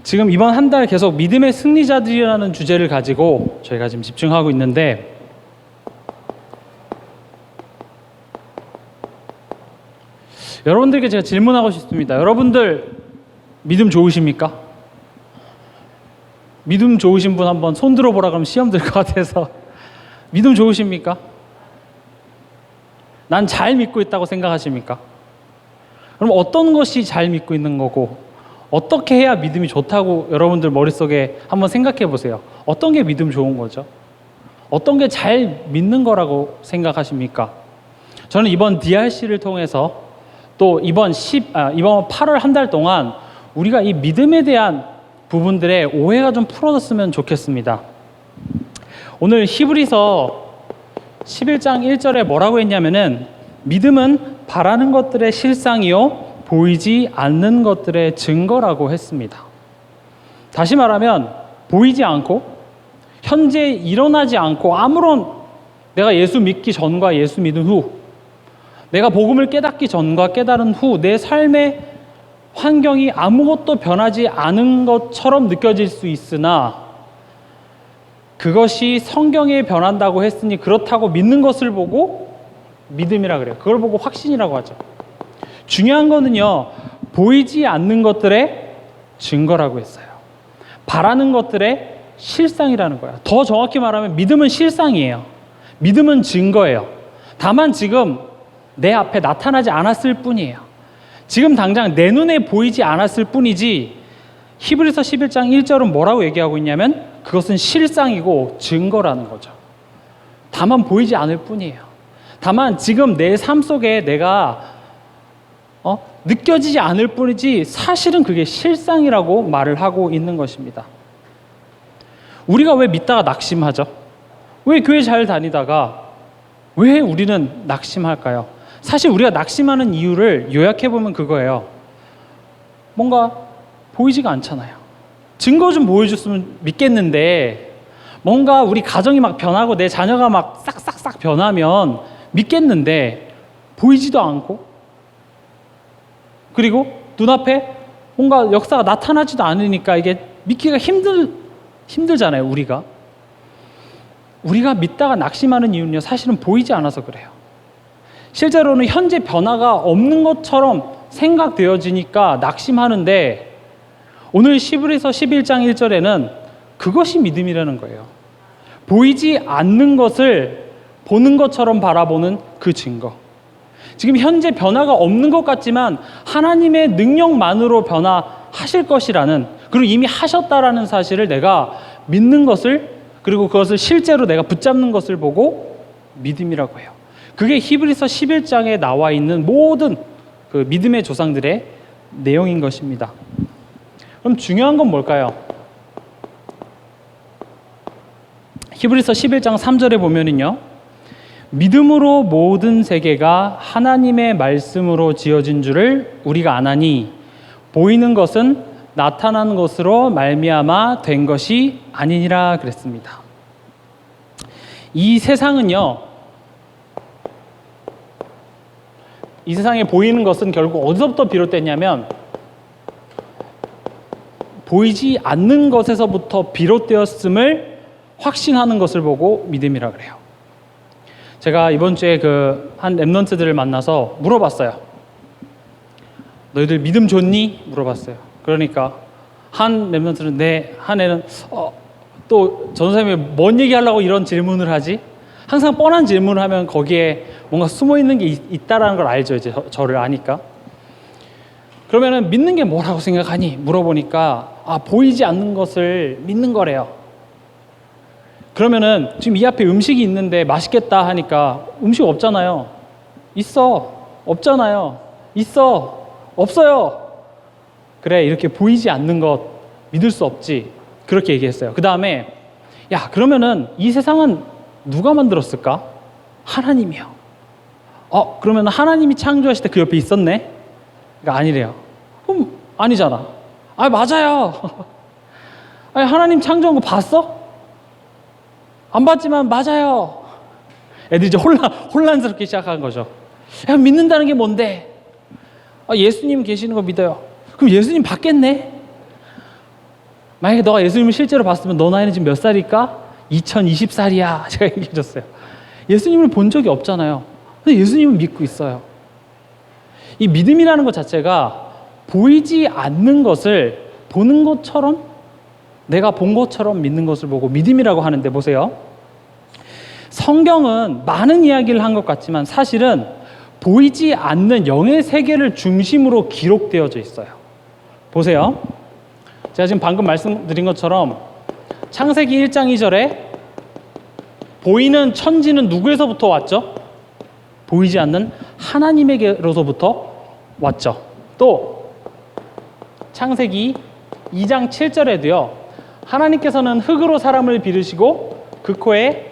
지금 이번 한 달 계속 믿음의 승리자들이라는 주제를 가지고 저희가 지금 집중하고 있는데, 여러분들께 제가 질문하고 싶습니다. 여러분들 믿음 좋으십니까? 믿음 좋으신 분 한번 손 들어보라 그러면 시험 들 것 같아서. 믿음 좋으십니까? 난 잘 믿고 있다고 생각하십니까? 그럼 어떤 것이 잘 믿고 있는 거고, 어떻게 해야 믿음이 좋다고 여러분들 머릿속에 한번 생각해 보세요. 어떤 게 믿음 좋은 거죠? 어떤 게 잘 믿는 거라고 생각하십니까? 저는 이번 DRC를 통해서 또 이번 8월 한 달 동안 우리가 이 믿음에 대한 부분들의 오해가 좀 풀어졌으면 좋겠습니다. 오늘 히브리서 11장 1절에 뭐라고 했냐면은, 믿음은 바라는 것들의 실상이요 보이지 않는 것들의 증거라고 했습니다. 다시 말하면 보이지 않고 현재 일어나지 않고 아무런, 내가 예수 믿기 전과 예수 믿은 후, 내가 복음을 깨닫기 전과 깨달은 후 내 삶의 환경이 아무것도 변하지 않은 것처럼 느껴질 수 있으나, 그것이 성경에 변한다고 했으니 그렇다고 믿는 것을 보고 믿음이라 그래요. 그걸 보고 확신이라고 하죠. 중요한 거는요, 보이지 않는 것들의 증거라고 했어요. 바라는 것들의 실상이라는 거야. 더 정확히 말하면 믿음은 실상이에요. 믿음은 증거예요. 다만 지금 내 앞에 나타나지 않았을 뿐이에요. 지금 당장 내 눈에 보이지 않았을 뿐이지, 히브리서 11장 1절은 뭐라고 얘기하고 있냐면 그것은 실상이고 증거라는 거죠. 다만 보이지 않을 뿐이에요. 다만 지금 내 삶 속에 내가 느껴지지 않을 뿐이지 사실은 그게 실상이라고 말을 하고 있는 것입니다. 우리가 왜 믿다가 낙심하죠? 왜 교회 잘 다니다가 왜 우리는 낙심할까요? 사실 우리가 낙심하는 이유를 요약해보면 그거예요. 뭔가 보이지가 않잖아요. 증거 좀 보여줬으면 믿겠는데, 뭔가 우리 가정이 막 변하고 내 자녀가 막 싹싹싹 변하면 믿겠는데 보이지도 않고, 그리고 눈앞에 뭔가 역사가 나타나지도 않으니까 이게 믿기가 힘들잖아요. 우리가 믿다가 낙심하는 이유는요, 사실은 보이지 않아서 그래요. 실제로는 현재 변화가 없는 것처럼 생각되어지니까 낙심하는데, 오늘 히브리서 11장 1절에는 그것이 믿음이라는 거예요. 보이지 않는 것을 보는 것처럼 바라보는 그 증거. 지금 현재 변화가 없는 것 같지만 하나님의 능력만으로 변화하실 것이라는, 그리고 이미 하셨다라는 사실을 내가 믿는 것을, 그리고 그것을 실제로 내가 붙잡는 것을 보고 믿음이라고 해요. 그게 히브리서 11장에 나와 있는 모든 그 믿음의 조상들의 내용인 것입니다. 그럼 중요한 건 뭘까요? 히브리서 11장 3절에 보면은요, 믿음으로 모든 세계가 하나님의 말씀으로 지어진 줄을 우리가 아나니 보이는 것은 나타난 것으로 말미암아 된 것이 아니니라 그랬습니다. 이 세상은요, 이 세상에 보이는 것은 결국 어디서부터 비롯됐냐면 보이지 않는 것에서부터 비롯되었음을 확신하는 것을 보고 믿음이라 그래요. 제가 이번 주에 한 랩런트들을 만나서 물어봤어요. 너희들 믿음 좋니? 물어봤어요. 그러니까 한 랩런트는 네, 한 애는 또 전도사님이 뭔 얘기하려고 이런 질문을 하지? 항상 뻔한 질문을 하면 거기에 뭔가 숨어 있는 게 있다라는 걸 알죠. 이제 저를 아니까. 그러면은 믿는 게 뭐라고 생각하니? 물어보니까 보이지 않는 것을 믿는 거래요. 그러면은 지금 이 앞에 음식이 있는데 맛있겠다 하니까 음식 없잖아요. 있어. 없잖아요. 있어. 없어요. 그래, 이렇게 보이지 않는 것 믿을 수 없지. 그렇게 얘기했어요. 그 다음에 그러면은 이 세상은 누가 만들었을까? 하나님이요. 그러면 하나님이 창조하실 때 그 옆에 있었네? 그러니까 아니래요. 그럼 아니잖아. 맞아요. 하나님 창조한 거 봤어? 안 봤지만 맞아요. 애들이 이제 혼란스럽게 시작한 거죠. 믿는다는 게 뭔데? 예수님 계시는 거 믿어요. 그럼 예수님 봤겠네? 만약에 너가 예수님을 실제로 봤으면 너 나이는 지금 몇 살일까? 2020살이야. 제가 얘기해 줬어요. 예수님을 본 적이 없잖아요. 근데 예수님은 믿고 있어요. 이 믿음이라는 것 자체가 보이지 않는 것을 보는 것처럼, 내가 본 것처럼 믿는 것을 보고 믿음이라고 하는데, 보세요. 성경은 많은 이야기를 한 것 같지만 사실은 보이지 않는 영의 세계를 중심으로 기록되어져 있어요. 보세요. 제가 지금 방금 말씀드린 것처럼 창세기 1장 2절에 보이는 천지는 누구에서부터 왔죠? 보이지 않는 하나님에게로서부터 왔죠. 또 창세기 2장 7절에도요, 하나님께서는 흙으로 사람을 기르시고 그 코에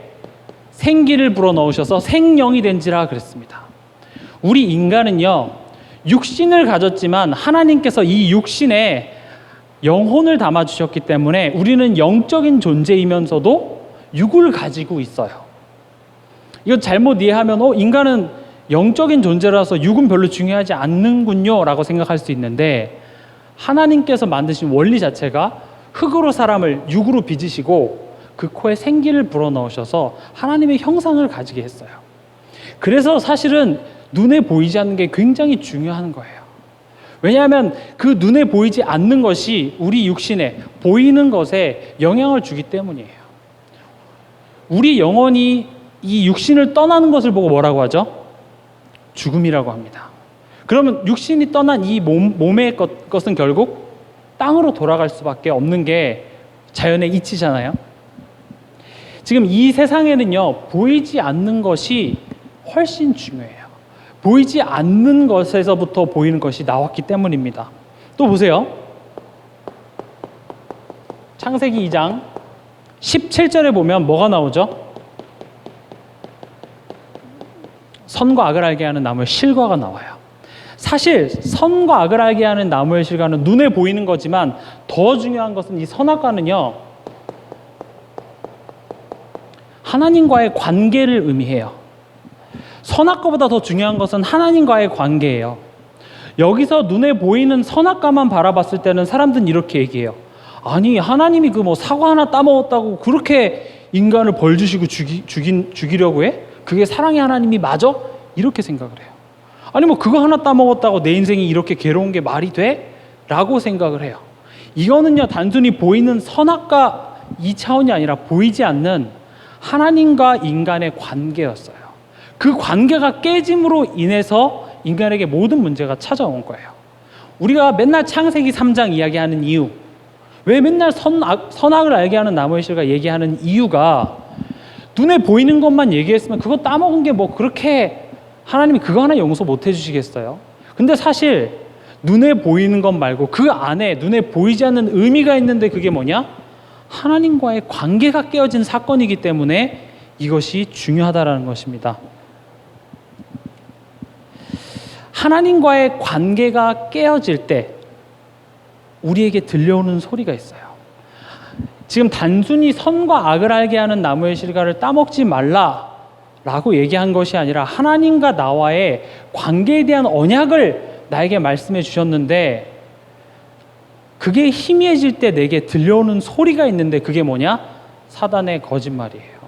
생기를 불어넣으셔서 생명이 된지라 그랬습니다. 우리 인간은요, 육신을 가졌지만 하나님께서 이 육신에 영혼을 담아주셨기 때문에 우리는 영적인 존재이면서도 육을 가지고 있어요. 이거 잘못 이해하면 인간은 영적인 존재라서 육은 별로 중요하지 않는군요 라고 생각할 수 있는데, 하나님께서 만드신 원리 자체가 흙으로 사람을 육으로 빚으시고 그 코에 생기를 불어넣으셔서 하나님의 형상을 가지게 했어요. 그래서 사실은 눈에 보이지 않는 게 굉장히 중요한 거예요. 왜냐하면 그 눈에 보이지 않는 것이 우리 육신에 보이는 것에 영향을 주기 때문이에요. 우리 영혼이 이 육신을 떠나는 것을 보고 뭐라고 하죠? 죽음이라고 합니다. 그러면 육신이 떠난 이 몸의 것은 결국 땅으로 돌아갈 수밖에 없는 게 자연의 이치잖아요. 지금 이 세상에는요, 보이지 않는 것이 훨씬 중요해요. 보이지 않는 것에서부터 보이는 것이 나왔기 때문입니다. 또 보세요. 창세기 2장 17절에 보면 뭐가 나오죠? 선과 악을 알게 하는 나무의 실과가 나와요. 사실 선과 악을 알게 하는 나무의 실과는 눈에 보이는 거지만 더 중요한 것은 이 선악과는요, 하나님과의 관계를 의미해요. 선악과보다 더 중요한 것은 하나님과의 관계예요. 여기서 눈에 보이는 선악과만 바라봤을 때는 사람들은 이렇게 얘기해요. 아니, 하나님이 그 사과 하나 따먹었다고 그렇게 인간을 벌 주시고 죽이려고 해? 그게 사랑의 하나님이 맞아? 이렇게 생각을 해요. 아니 그거 하나 따먹었다고 내 인생이 이렇게 괴로운 게 말이 돼? 라고 생각을 해요. 이거는요, 단순히 보이는 선악과 이 차원이 아니라 보이지 않는 하나님과 인간의 관계였어요. 그 관계가 깨짐으로 인해서 인간에게 모든 문제가 찾아온 거예요. 우리가 맨날 창세기 3장 이야기하는 이유, 왜 맨날 선악을 알게 하는 나무의 실과 얘기하는 이유가, 눈에 보이는 것만 얘기했으면 그거 따먹은 게 그렇게 하나님이 그거 하나 용서 못 해주시겠어요? 근데 사실 눈에 보이는 것 말고 그 안에 눈에 보이지 않는 의미가 있는데, 그게 뭐냐? 하나님과의 관계가 깨어진 사건이기 때문에 이것이 중요하다라는 것입니다. 하나님과의 관계가 깨어질 때 우리에게 들려오는 소리가 있어요. 지금 단순히 선과 악을 알게 하는 나무의 실과를 따먹지 말라라고 얘기한 것이 아니라 하나님과 나와의 관계에 대한 언약을 나에게 말씀해 주셨는데, 그게 희미해질 때 내게 들려오는 소리가 있는데, 그게 뭐냐? 사단의 거짓말이에요.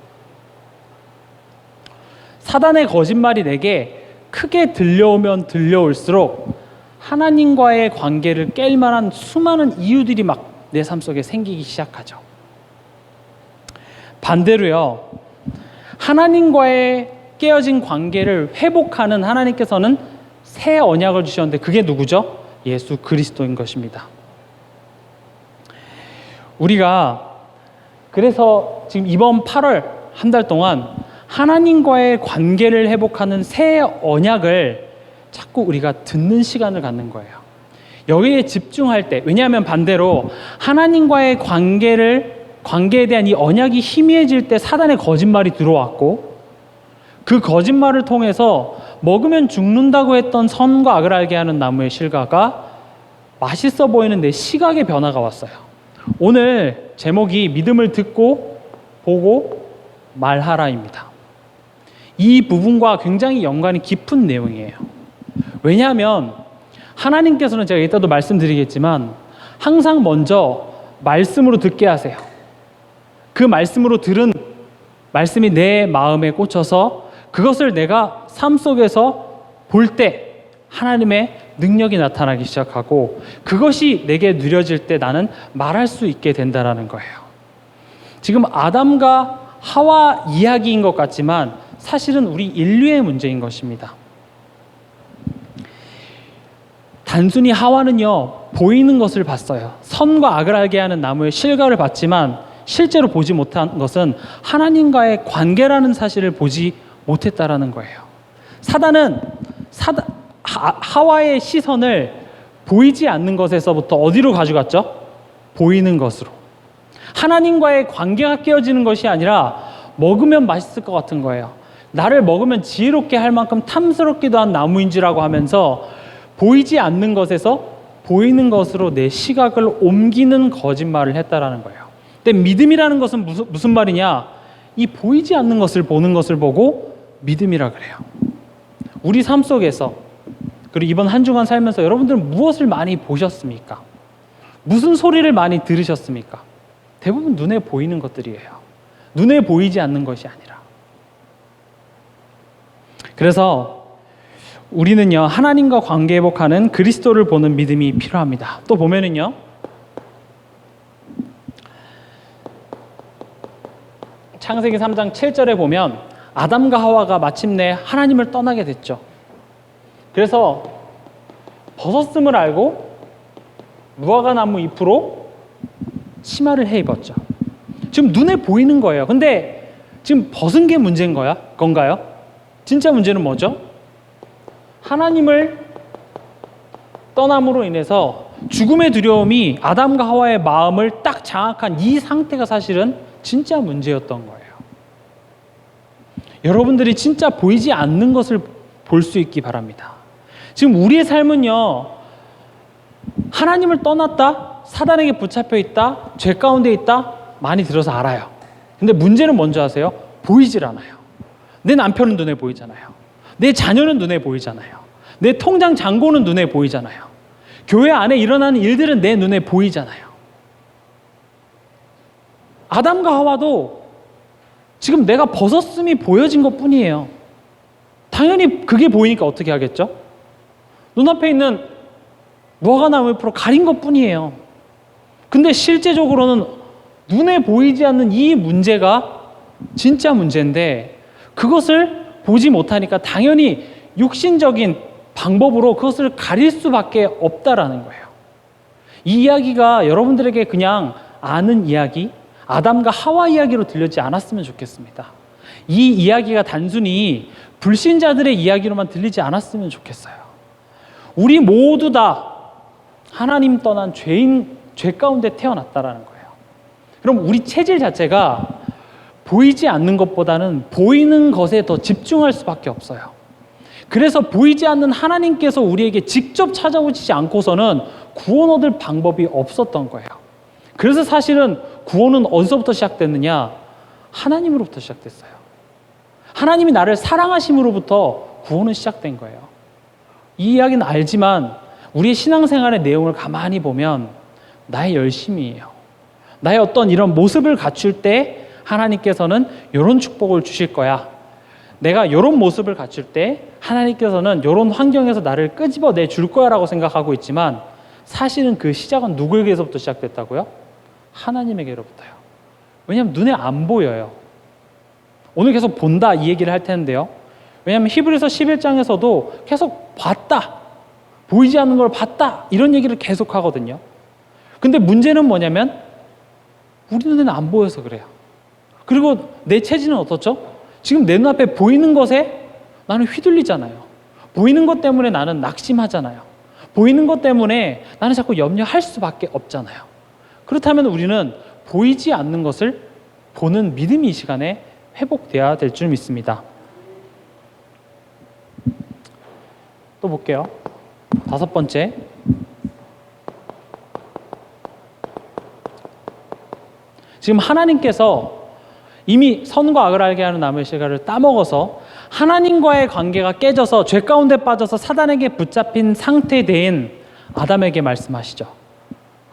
사단의 거짓말이 내게 크게 들려오면 들려올수록 하나님과의 관계를 깰 만한 수많은 이유들이 내 삶 속에 생기기 시작하죠. 반대로요, 하나님과의 깨어진 관계를 회복하는 하나님께서는 새 언약을 주셨는데, 그게 누구죠? 예수 그리스도인 것입니다. 우리가 그래서 지금 이번 8월 한 달 동안 하나님과의 관계를 회복하는 새 언약을 자꾸 우리가 듣는 시간을 갖는 거예요. 여기에 집중할 때, 왜냐하면 반대로 하나님과의 관계에 대한 이 언약이 희미해질 때 사단의 거짓말이 들어왔고, 그 거짓말을 통해서 먹으면 죽는다고 했던 선과 악을 알게 하는 나무의 실과가 맛있어 보이는 내 시각의 변화가 왔어요. 오늘 제목이 믿음을 듣고 보고 말하라입니다. 이 부분과 굉장히 연관이 깊은 내용이에요. 왜냐하면 하나님께서는, 제가 이따도 말씀드리겠지만, 항상 먼저 말씀으로 듣게 하세요. 그 말씀으로 들은 말씀이 내 마음에 꽂혀서 그것을 내가 삶 속에서 볼 때 하나님의 능력이 나타나기 시작하고 그것이 내게 누려질 때 나는 말할 수 있게 된다라는 거예요. 지금 아담과 하와 이야기인 것 같지만 사실은 우리 인류의 문제인 것입니다. 단순히 하와는요, 보이는 것을 봤어요. 선과 악을 알게 하는 나무의 실과를 봤지만 실제로 보지 못한 것은 하나님과의 관계라는 사실을 보지 못했다라는 거예요. 사단은 하와의 시선을 보이지 않는 것에서부터 어디로 가져갔죠? 보이는 것으로. 하나님과의 관계가 깨어지는 것이 아니라 먹으면 맛있을 것 같은 거예요. 나를 먹으면 지혜롭게 할 만큼 탐스럽기도 한 나무인지라고 하면서 보이지 않는 것에서 보이는 것으로 내 시각을 옮기는 거짓말을 했다라는 거예요. 근데 믿음이라는 것은 무슨 말이냐? 이 보이지 않는 것을 보는 것을 보고 믿음이라 그래요. 우리 삶 속에서 그리고 이번 한 주간 살면서 여러분들은 무엇을 많이 보셨습니까? 무슨 소리를 많이 들으셨습니까? 대부분 눈에 보이는 것들이에요. 눈에 보이지 않는 것이 아니라. 그래서 우리는요, 하나님과 관계 회복하는 그리스도를 보는 믿음이 필요합니다. 또 보면은요, 창세기 3장 7절에 보면 아담과 하와가 마침내 하나님을 떠나게 됐죠. 그래서 벗었음을 알고 무화과 나무 잎으로 치마를 해 입었죠. 지금 눈에 보이는 거예요. 근데 지금 벗은 게 문제인 건가요? 진짜 문제는 뭐죠? 하나님을 떠남으로 인해서 죽음의 두려움이 아담과 하와의 마음을 딱 장악한 이 상태가 사실은 진짜 문제였던 거예요. 여러분들이 진짜 보이지 않는 것을 볼 수 있기 바랍니다. 지금 우리의 삶은요, 하나님을 떠났다, 사단에게 붙잡혀 있다, 죄 가운데 있다, 많이 들어서 알아요. 근데 문제는 뭔지 아세요? 보이질 않아요. 내 남편은 눈에 보이잖아요. 내 자녀는 눈에 보이잖아요. 내 통장 잔고는 눈에 보이잖아요. 교회 안에 일어나는 일들은 내 눈에 보이잖아요. 아담과 하와도 지금 내가 벗었음이 보여진 것 뿐이에요. 당연히 그게 보이니까 어떻게 하겠죠? 눈앞에 있는 무화과 나무 옆으로 가린 것 뿐이에요. 근데 실제적으로는 눈에 보이지 않는 이 문제가 진짜 문제인데 그것을 보지 못하니까 당연히 육신적인 방법으로 그것을 가릴 수밖에 없다라는 거예요. 이 이야기가 여러분들에게 그냥 아는 이야기, 아담과 하와 이야기로 들렸지 않았으면 좋겠습니다. 이 이야기가 단순히 불신자들의 이야기로만 들리지 않았으면 좋겠어요. 우리 모두 다 하나님 떠난 죄 가운데 태어났다라는 거예요. 그럼 우리 체질 자체가 보이지 않는 것보다는 보이는 것에 더 집중할 수밖에 없어요. 그래서 보이지 않는 하나님께서 우리에게 직접 찾아오시지 않고서는 구원 얻을 방법이 없었던 거예요. 그래서 사실은 구원은 어디서부터 시작됐느냐? 하나님으로부터 시작됐어요. 하나님이 나를 사랑하심으로부터 구원은 시작된 거예요. 이 이야기는 알지만 우리의 신앙생활의 내용을 가만히 보면 나의 열심이에요. 나의 어떤 이런 모습을 갖출 때 하나님께서는 이런 축복을 주실 거야. 내가 이런 모습을 갖출 때 하나님께서는 이런 환경에서 나를 끄집어내 줄 거야 라고 생각하고 있지만 사실은 그 시작은 누구에게서부터 시작됐다고요? 하나님에게로부터요. 왜냐하면 눈에 안 보여요. 오늘 계속 본다 이 얘기를 할 텐데요. 왜냐하면 히브리서 11장에서도 계속 봤다, 보이지 않는 걸 봤다 이런 얘기를 계속 하거든요. 근데 문제는 뭐냐면 우리 눈에는 안 보여서 그래요. 그리고 내 체질은 어떻죠? 지금 내 눈앞에 보이는 것에 나는 휘둘리잖아요. 보이는 것 때문에 나는 낙심하잖아요. 보이는 것 때문에 나는 자꾸 염려할 수밖에 없잖아요. 그렇다면 우리는 보이지 않는 것을 보는 믿음이 이 시간에 회복돼야 될 줄 믿습니다. 또 볼게요. 5번째. 지금 하나님께서 이미 선과 악을 알게 하는 나무의 실과를 따먹어서 하나님과의 관계가 깨져서 죄 가운데 빠져서 사단에게 붙잡힌 상태인 아담에게 말씀하시죠.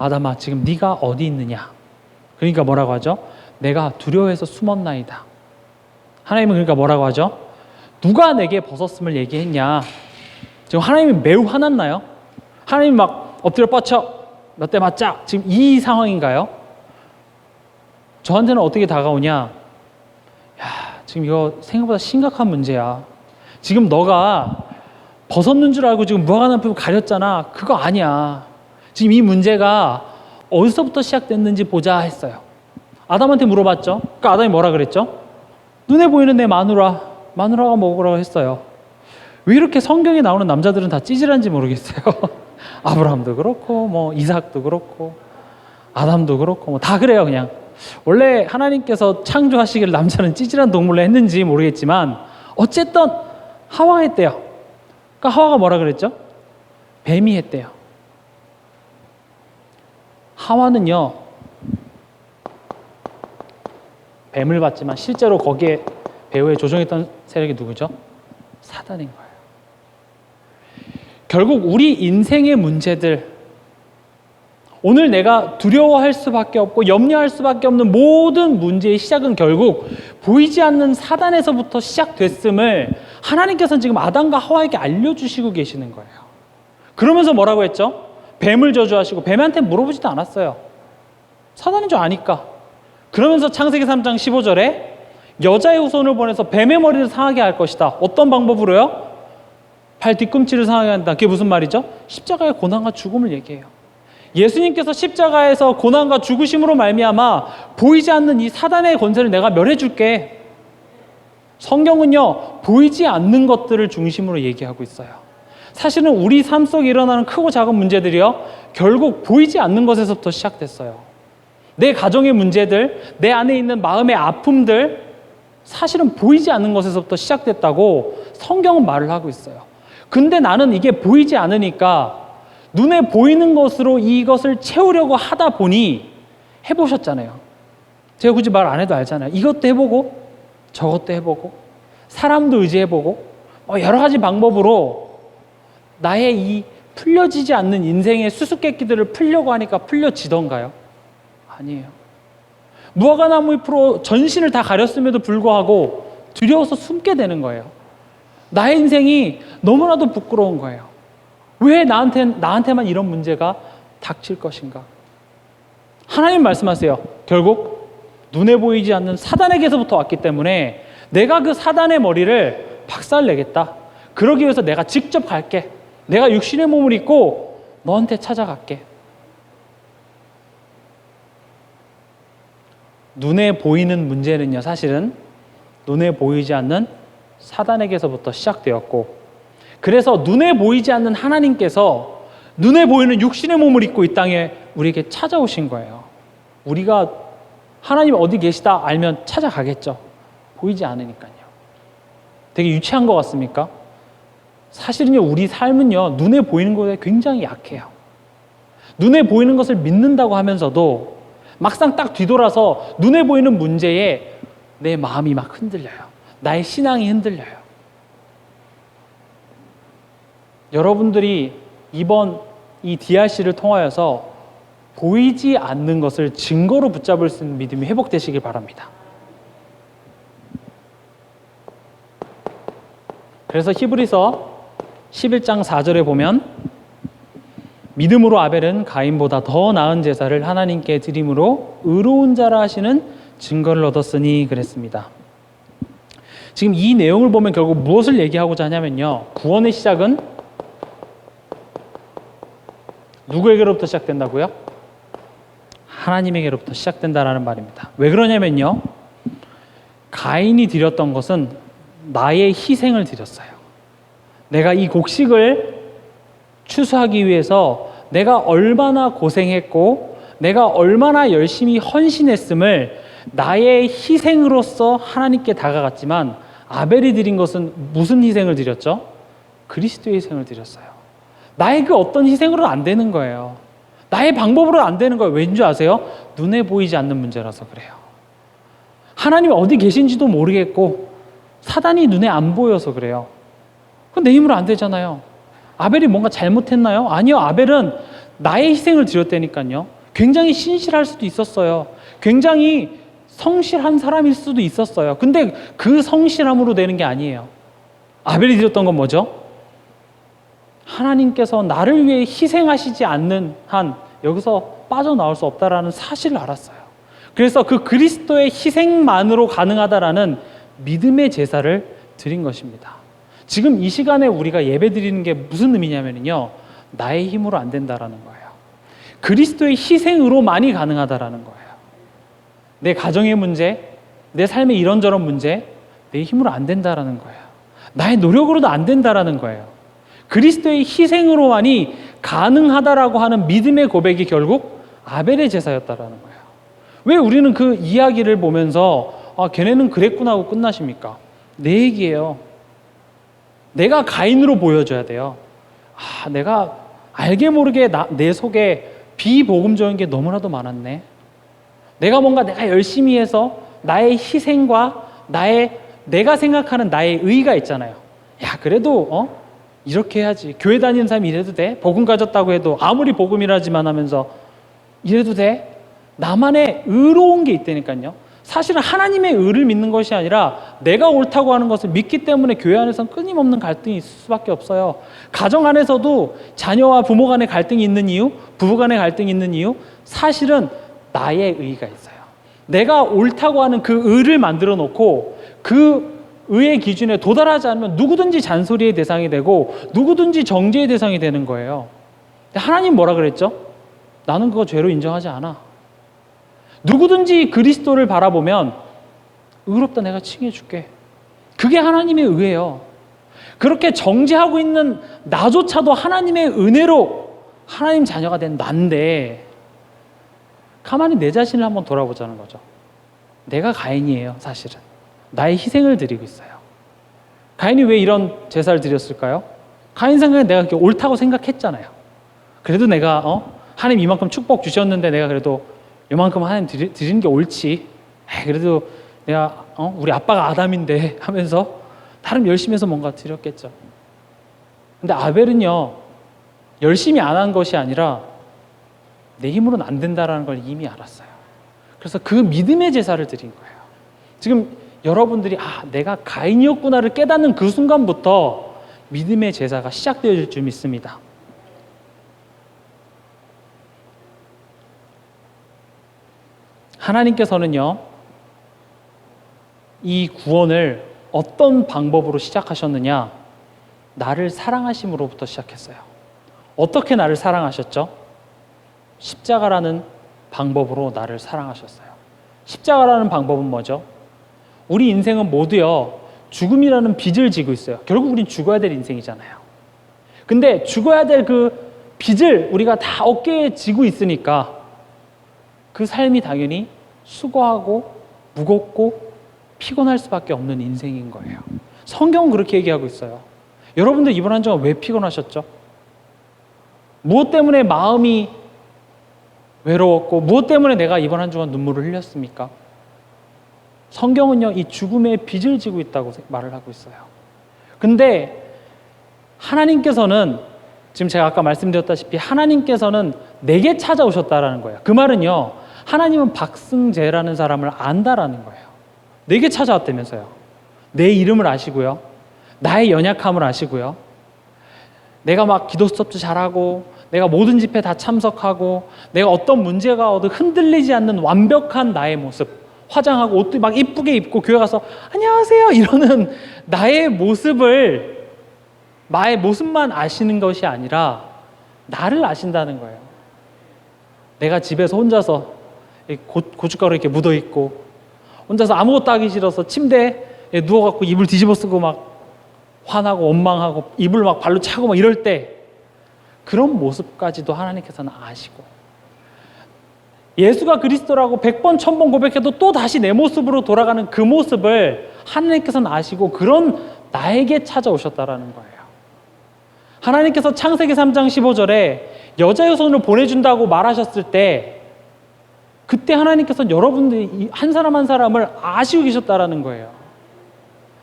아담아 지금 네가 어디 있느냐. 그러니까 뭐라고 하죠? 내가 두려워해서 숨었나이다. 하나님은 그러니까 뭐라고 하죠? 누가 내게 벗었음을 얘기했냐. 지금 하나님이 매우 화났나요? 하나님이 막 엎드려 뻗쳐 몇 대 맞자. 지금 이 상황인가요? 저한테는 어떻게 다가오냐. 야, 지금 이거 생각보다 심각한 문제야. 지금 너가 벗었는 줄 알고 지금 무화과 나무 가렸잖아. 그거 아니야. 지금 이 문제가 어디서부터 시작됐는지 보자 했어요. 아담한테 물어봤죠. 그러니까 아담이 뭐라 그랬죠? 눈에 보이는 내 마누라가 먹으라고 했어요. 왜 이렇게 성경에 나오는 남자들은 다 찌질한지 모르겠어요. 아브라함도 그렇고 뭐 이삭도 그렇고 아담도 그렇고 뭐 다 그래요. 그냥 원래 하나님께서 창조하시길 남자는 찌질한 동물로 했는지 모르겠지만 어쨌든 하와가 했대요. 그러니까 하와가 뭐라 그랬죠? 뱀이 했대요. 하와는요 뱀을 봤지만 실제로 거기에 배후에 조종했던 세력이 누구죠? 사단인 거예요. 결국 우리 인생의 문제들, 오늘 내가 두려워할 수밖에 없고 염려할 수밖에 없는 모든 문제의 시작은 결국 보이지 않는 사단에서부터 시작됐음을 하나님께서는 지금 아담과 하와에게 알려주시고 계시는 거예요. 그러면서 뭐라고 했죠? 뱀을 저주하시고 뱀한테 물어보지도 않았어요. 사단인 줄 아니까. 그러면서 창세기 3장 15절에 여자의 후손을 보내서 뱀의 머리를 상하게 할 것이다. 어떤 방법으로요? 발 뒤꿈치를 상하게 한다. 그게 무슨 말이죠? 십자가의 고난과 죽음을 얘기해요. 예수님께서 십자가에서 고난과 죽으심으로 말미암아 보이지 않는 이 사단의 권세를 내가 멸해줄게. 성경은요 보이지 않는 것들을 중심으로 얘기하고 있어요. 사실은 우리 삶 속에 일어나는 크고 작은 문제들이요 결국 보이지 않는 것에서부터 시작됐어요. 내 가정의 문제들, 내 안에 있는 마음의 아픔들, 사실은 보이지 않는 것에서부터 시작됐다고 성경은 말을 하고 있어요. 근데 나는 이게 보이지 않으니까 눈에 보이는 것으로 이것을 채우려고 하다 보니, 해보셨잖아요. 제가 굳이 말 안 해도 알잖아요. 이것도 해보고 저것도 해보고 사람도 의지해보고 여러 가지 방법으로 나의 이 풀려지지 않는 인생의 수수께끼들을 풀려고 하니까 풀려지던가요? 아니에요. 무화과 나무 잎으로 전신을 다 가렸음에도 불구하고 두려워서 숨게 되는 거예요. 나의 인생이 너무나도 부끄러운 거예요. 왜 나한테만 이런 문제가 닥칠 것인가? 하나님 말씀하세요. 결국 눈에 보이지 않는 사단에게서부터 왔기 때문에 내가 그 사단의 머리를 박살내겠다. 그러기 위해서 내가 직접 갈게. 내가 육신의 몸을 입고 너한테 찾아갈게. 눈에 보이는 문제는요, 사실은 눈에 보이지 않는 사단에게서부터 시작되었고, 그래서 눈에 보이지 않는 하나님께서 눈에 보이는 육신의 몸을 입고 이 땅에 우리에게 찾아오신 거예요. 우리가 하나님 어디 계시다 알면 찾아가겠죠. 보이지 않으니까요. 되게 유치한 것 같습니까? 사실은요, 우리 삶은요, 눈에 보이는 것에 굉장히 약해요. 눈에 보이는 것을 믿는다고 하면서도 막상 딱 뒤돌아서 눈에 보이는 문제에 내 마음이 막 흔들려요. 나의 신앙이 흔들려요. 여러분들이 이번 이 DRC를 통하여서 보이지 않는 것을 증거로 붙잡을 수 있는 믿음이 회복되시길 바랍니다. 그래서 히브리서 11장 4절에 보면 믿음으로 아벨은 가인보다 더 나은 제사를 하나님께 드림으로 의로운 자라 하시는 증거를 얻었으니 그랬습니다. 지금 이 내용을 보면 결국 무엇을 얘기하고자 하냐면요, 구원의 시작은 누구에게로부터 시작된다고요? 하나님에게로부터 시작된다라는 말입니다. 왜 그러냐면요, 가인이 드렸던 것은 나의 희생을 드렸어요. 내가 이 곡식을 추수하기 위해서 내가 얼마나 고생했고 내가 얼마나 열심히 헌신했음을 나의 희생으로서 하나님께 다가갔지만, 아벨이 드린 것은 무슨 희생을 드렸죠? 그리스도의 희생을 드렸어요. 나의 그 어떤 희생으로는 안 되는 거예요. 나의 방법으로는 안 되는 거예요. 왠지 아세요? 눈에 보이지 않는 문제라서 그래요. 하나님이 어디 계신지도 모르겠고 사단이 눈에 안 보여서 그래요. 그건 내 힘으로 안 되잖아요. 아벨이 뭔가 잘못했나요? 아니요. 아벨은 나의 희생을 드렸다니까요. 굉장히 신실할 수도 있었어요. 굉장히 성실한 사람일 수도 있었어요. 근데 그 성실함으로 되는 게 아니에요. 아벨이 드렸던 건 뭐죠? 하나님께서 나를 위해 희생하시지 않는 한 여기서 빠져나올 수 없다라는 사실을 알았어요. 그래서 그 그리스도의 희생만으로 가능하다라는 믿음의 제사를 드린 것입니다. 지금 이 시간에 우리가 예배 드리는 게 무슨 의미냐면요, 나의 힘으로 안 된다라는 거예요. 그리스도의 희생으로만이 가능하다라는 거예요. 내 가정의 문제, 내 삶의 이런저런 문제, 내 힘으로 안 된다라는 거예요. 나의 노력으로도 안 된다라는 거예요. 그리스도의 희생으로만이 가능하다라고 하는 믿음의 고백이 결국 아벨의 제사였다라는 거예요. 왜 우리는 그 이야기를 보면서 걔네는 그랬구나 하고 끝나십니까? 내 얘기예요. 내가 가인으로 보여줘야 돼요. 내가 알게 모르게 내 속에 비복음적인 게 너무나도 많았네. 내가 열심히 해서 나의 희생과 내가 생각하는 나의 의의가 있잖아요. 야, 그래도 이렇게 해야지. 교회 다니는 사람이 이래도 돼? 복음 가졌다고 해도 아무리 복음이라지만 하면서 이래도 돼? 나만의 의로운 게 있다니까요. 사실은 하나님의 의를 믿는 것이 아니라 내가 옳다고 하는 것을 믿기 때문에 교회 안에서는 끊임없는 갈등이 있을 수밖에 없어요. 가정 안에서도 자녀와 부모 간의 갈등이 있는 이유, 부부 간의 갈등이 있는 이유, 사실은 나의 의의가 있어요. 내가 옳다고 하는 그 의를 만들어 놓고 그 의의 기준에 도달하지 않으면 누구든지 잔소리의 대상이 되고 누구든지 정죄의 대상이 되는 거예요. 근데 하나님 뭐라 그랬죠? 나는 그거 죄로 인정하지 않아. 누구든지 그리스도를 바라보면 의롭다 내가 칭해줄게. 그게 하나님의 의예요. 그렇게 정죄하고 있는 나조차도 하나님의 은혜로 하나님 자녀가 된 난데 가만히 내 자신을 한번 돌아보자는 거죠. 내가 가인이에요. 사실은 나의 희생을 드리고 있어요. 가인이 왜 이런 제사를 드렸을까요? 가인 생각에 내가 그게 옳다고 생각했잖아요. 그래도 내가 하나님 이만큼 축복 주셨는데 내가 그래도 이만큼 하나님 드리는 게 옳지. 그래도 내가 우리 아빠가 아담인데 하면서 나름 열심히 해서 뭔가 드렸겠죠. 근데 아벨은요, 열심히 안 한 것이 아니라 내 힘으로는 안 된다라는 걸 이미 알았어요. 그래서 그 믿음의 제사를 드린 거예요. 지금 여러분들이 내가 가인이었구나를 깨닫는 그 순간부터 믿음의 제사가 시작되어질 줄 믿습니다. 하나님께서는요, 이 구원을 어떤 방법으로 시작하셨느냐? 나를 사랑하심으로부터 시작했어요. 어떻게 나를 사랑하셨죠? 십자가라는 방법으로 나를 사랑하셨어요. 십자가라는 방법은 뭐죠? 우리 인생은 모두요, 죽음이라는 빚을 지고 있어요. 결국 우린 죽어야 될 인생이잖아요. 근데 죽어야 될 그 빚을 우리가 다 어깨에 지고 있으니까 그 삶이 당연히 수고하고 무겁고 피곤할 수밖에 없는 인생인 거예요. 성경은 그렇게 얘기하고 있어요. 여러분들 이번 한 주간 왜 피곤하셨죠? 무엇 때문에 마음이 외로웠고 무엇 때문에 내가 이번 한 주간 눈물을 흘렸습니까? 성경은요, 이 죽음의 빚을 지고 있다고 말을 하고 있어요. 근데 하나님께서는 지금 제가 아까 말씀드렸다시피 하나님께서는 내게 찾아오셨다라는 거예요. 그 말은요, 하나님은 박승재라는 사람을 안다라는 거예요. 내게 찾아왔다면서요. 내 이름을 아시고요. 나의 연약함을 아시고요. 내가 막 기도 수업도 잘하고 내가 모든 집회 다 참석하고 내가 어떤 문제가 와도 흔들리지 않는 완벽한 나의 모습, 화장하고 옷도 막 이쁘게 입고 교회 가서 안녕하세요 이러는 나의 모습만 아시는 것이 아니라 나를 아신다는 거예요. 내가 집에서 혼자서 고춧가루 이렇게 묻어있고 혼자서 아무것도 하기 싫어서 침대에 누워갖고 이불 뒤집어 쓰고 막 화나고 원망하고 이불 막 발로 차고 막 이럴 때 그런 모습까지도 하나님께서는 아시고, 예수가 그리스도라고 100번 1000번 고백해도 또 다시 내 모습으로 돌아가는 그 모습을 하나님께서는 아시고 그런 나에게 찾아오셨다라는 거예요. 하나님께서 창세기 3장 15절에 여자의 손을 보내준다고 말하셨을 때 그때 하나님께서는 여러분들이 한 사람 한 사람을 아시고 계셨다라는 거예요.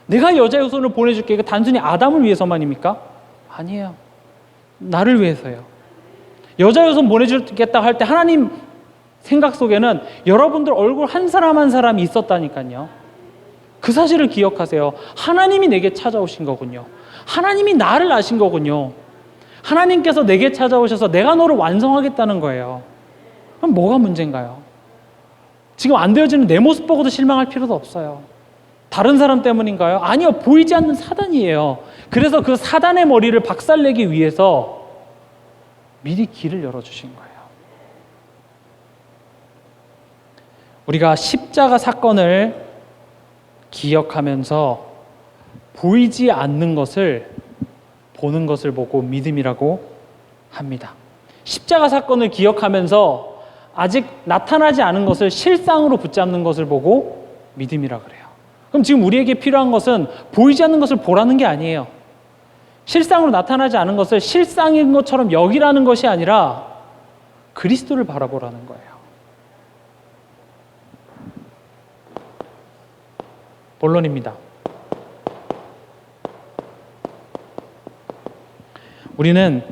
내가 여자의 손을 보내줄게. 이거 단순히 아담을 위해서만입니까? 아니에요. 나를 위해서요. 여자의 손 보내주겠다고 할 때 하나님 생각 속에는 여러분들 얼굴 한 사람 한 사람이 있었다니까요. 그 사실을 기억하세요. 하나님이 내게 찾아오신 거군요. 하나님이 나를 아신 거군요. 하나님께서 내게 찾아오셔서 내가 너를 완성하겠다는 거예요. 그럼 뭐가 문제인가요? 지금 안 되어지는 내 모습 보고도 실망할 필요도 없어요. 다른 사람 때문인가요? 아니요. 보이지 않는 사단이에요. 그래서 그 사단의 머리를 박살내기 위해서 미리 길을 열어주신 거예요. 우리가 십자가 사건을 기억하면서 보이지 않는 것을 보는 것을 보고 믿음이라고 합니다. 십자가 사건을 기억하면서 아직 나타나지 않은 것을 실상으로 붙잡는 것을 보고 믿음이라 그래요. 그럼 지금 우리에게 필요한 것은 보이지 않는 것을 보라는 게 아니에요. 실상으로 나타나지 않은 것을 실상인 것처럼 여기라는 것이 아니라 그리스도를 바라보라는 거예요. 본론입니다. 우리는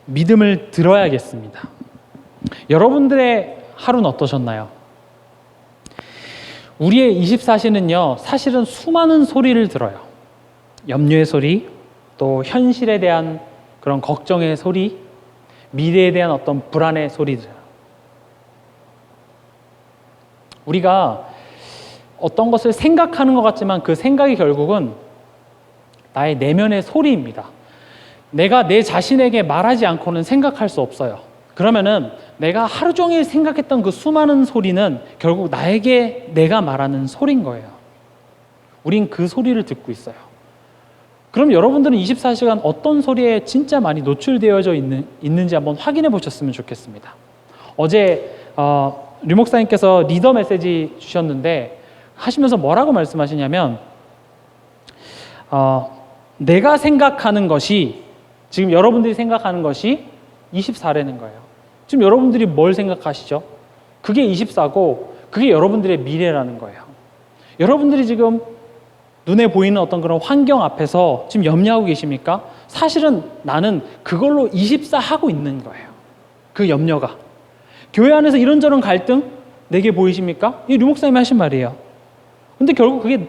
믿음을 들어야겠습니다. 여러분들의 하루는 어떠셨나요? 우리의 24시는요, 사실은 수많은 소리를 들어요. 염려의 소리, 또 현실에 대한 그런 걱정의 소리, 미래에 대한 어떤 불안의 소리들. 우리가 어떤 것을 생각하는 것 같지만 그 생각이 결국은 나의 내면의 소리입니다. 내가 내 자신에게 말하지 않고는 생각할 수 없어요. 그러면은 내가 하루 종일 생각했던 그 수많은 소리는 결국 나에게 내가 말하는 소리인 거예요. 우린 그 소리를 듣고 있어요. 그럼 여러분들은 24시간 어떤 소리에 진짜 많이 노출되어져 있는지 한번 확인해 보셨으면 좋겠습니다. 어제 류 목사님께서 리더 메시지 주셨는데 하시면서 뭐라고 말씀하시냐면 내가 생각하는 것이 지금 여러분들이 생각하는 것이 24라는 거예요. 지금 여러분들이 뭘 생각하시죠? 그게 24고 그게 여러분들의 미래라는 거예요. 여러분들이 지금 눈에 보이는 어떤 그런 환경 앞에서 지금 염려하고 계십니까? 사실은 나는 그걸로 24 하고 있는 거예요. 그 염려가. 교회 안에서 이런저런 갈등 내게 보이십니까? 이 류 목사님이 하신 말이에요. 근데 결국 그게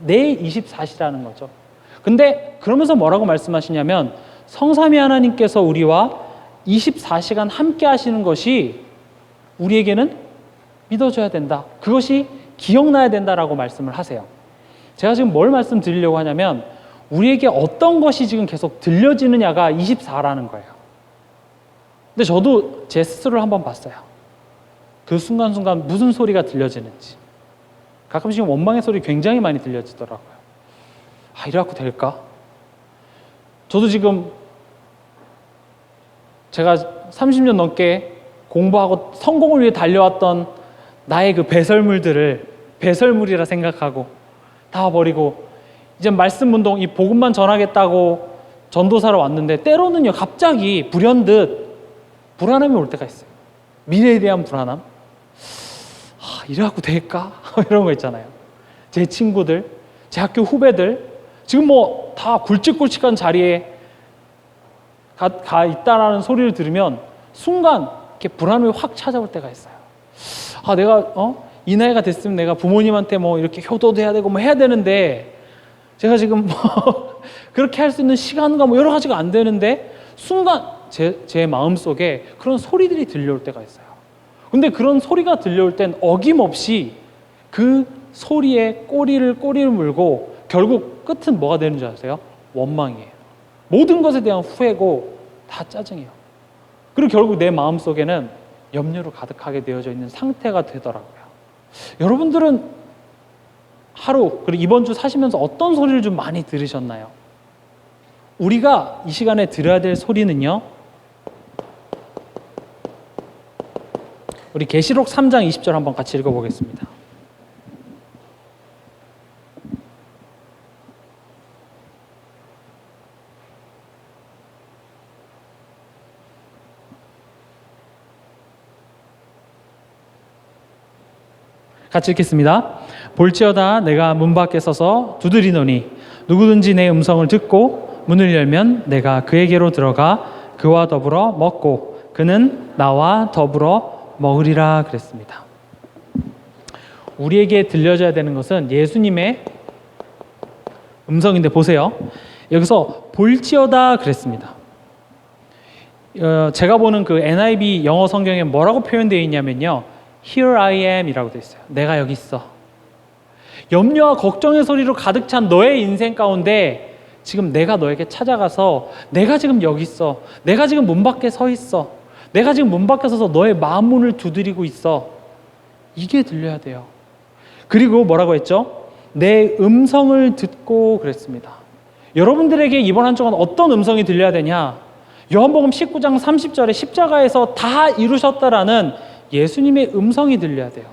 내 24시라는 거죠. 근데 그러면서 뭐라고 말씀하시냐면 성삼위 하나님께서 우리와 24시간 함께 하시는 것이 우리에게는 믿어줘야 된다. 그것이 기억나야 된다라고 말씀을 하세요. 제가 지금 뭘 말씀드리려고 하냐면 우리에게 어떤 것이 지금 계속 들려지느냐가 24라는 거예요. 근데 저도 제 스스로를 한번 봤어요. 그 순간순간 무슨 소리가 들려지는지. 가끔씩 원망의 소리 굉장히 많이 들려지더라고요. 이래갖고 될까? 저도 지금 제가 30년 넘게 공부하고 성공을 위해 달려왔던 나의 그 배설물들을 배설물이라 생각하고 다 버리고 이제 말씀 운동, 이 복음만 전하겠다고 전도사로 왔는데 때로는요 갑자기 불현듯 불안함이 올 때가 있어요. 미래에 대한 불안함. 이래갖고 될까? 이런 거 있잖아요. 제 친구들, 제 학교 후배들 지금 뭐 다 굵직굵직한 자리에 가 있다라는 소리를 들으면 순간 이렇게 불안함이 확 찾아올 때가 있어요. 내가 이 나이가 됐으면 내가 부모님한테 뭐 이렇게 효도도 해야 되고 뭐 해야 되는데 제가 지금 뭐 그렇게 할 수 있는 시간과 뭐 여러 가지가 안 되는데 순간 제 마음속에 그런 소리들이 들려올 때가 있어요. 근데 그런 소리가 들려올 땐 어김없이 그 소리에 꼬리를 물고 결국 끝은 뭐가 되는 줄 아세요? 원망이에요. 모든 것에 대한 후회고 다 짜증이에요. 그리고 결국 내 마음속에는 염려로 가득하게 되어져 있는 상태가 되더라고요. 여러분들은 하루 그리고 이번 주 사시면서 어떤 소리를 좀 많이 들으셨나요? 우리가 이 시간에 들어야 될 소리는요. 우리 계시록 3장 20절 한번 같이 읽어보겠습니다. 같이 읽겠습니다. 볼지어다 내가 문 밖에 서서 두드리노니 누구든지 내 음성을 듣고 문을 열면 내가 그에게로 들어가 그와 더불어 먹고 그는 나와 더불어 먹으리라 그랬습니다. 우리에게 들려져야 되는 것은 예수님의 음성인데 보세요. 여기서 볼지어다 그랬습니다. 제가 보는 그 NIV 영어 성경에 뭐라고 표현되어 있냐면요. Here I am 이라고 되어 있어요. 내가 여기 있어. 염려와 걱정의 소리로 가득 찬 너의 인생 가운데 지금 내가 너에게 찾아가서 내가 지금 여기 있어. 내가 지금 문 밖에 서 있어. 내가 지금 문 밖에 서서 너의 마음 문을 두드리고 있어. 이게 들려야 돼요. 그리고 뭐라고 했죠? 내 음성을 듣고 그랬습니다. 여러분들에게 이번 한 주간 어떤 음성이 들려야 되냐? 요한복음 19장 30절에 십자가에서 다 이루셨다라는 예수님의 음성이 들려야 돼요.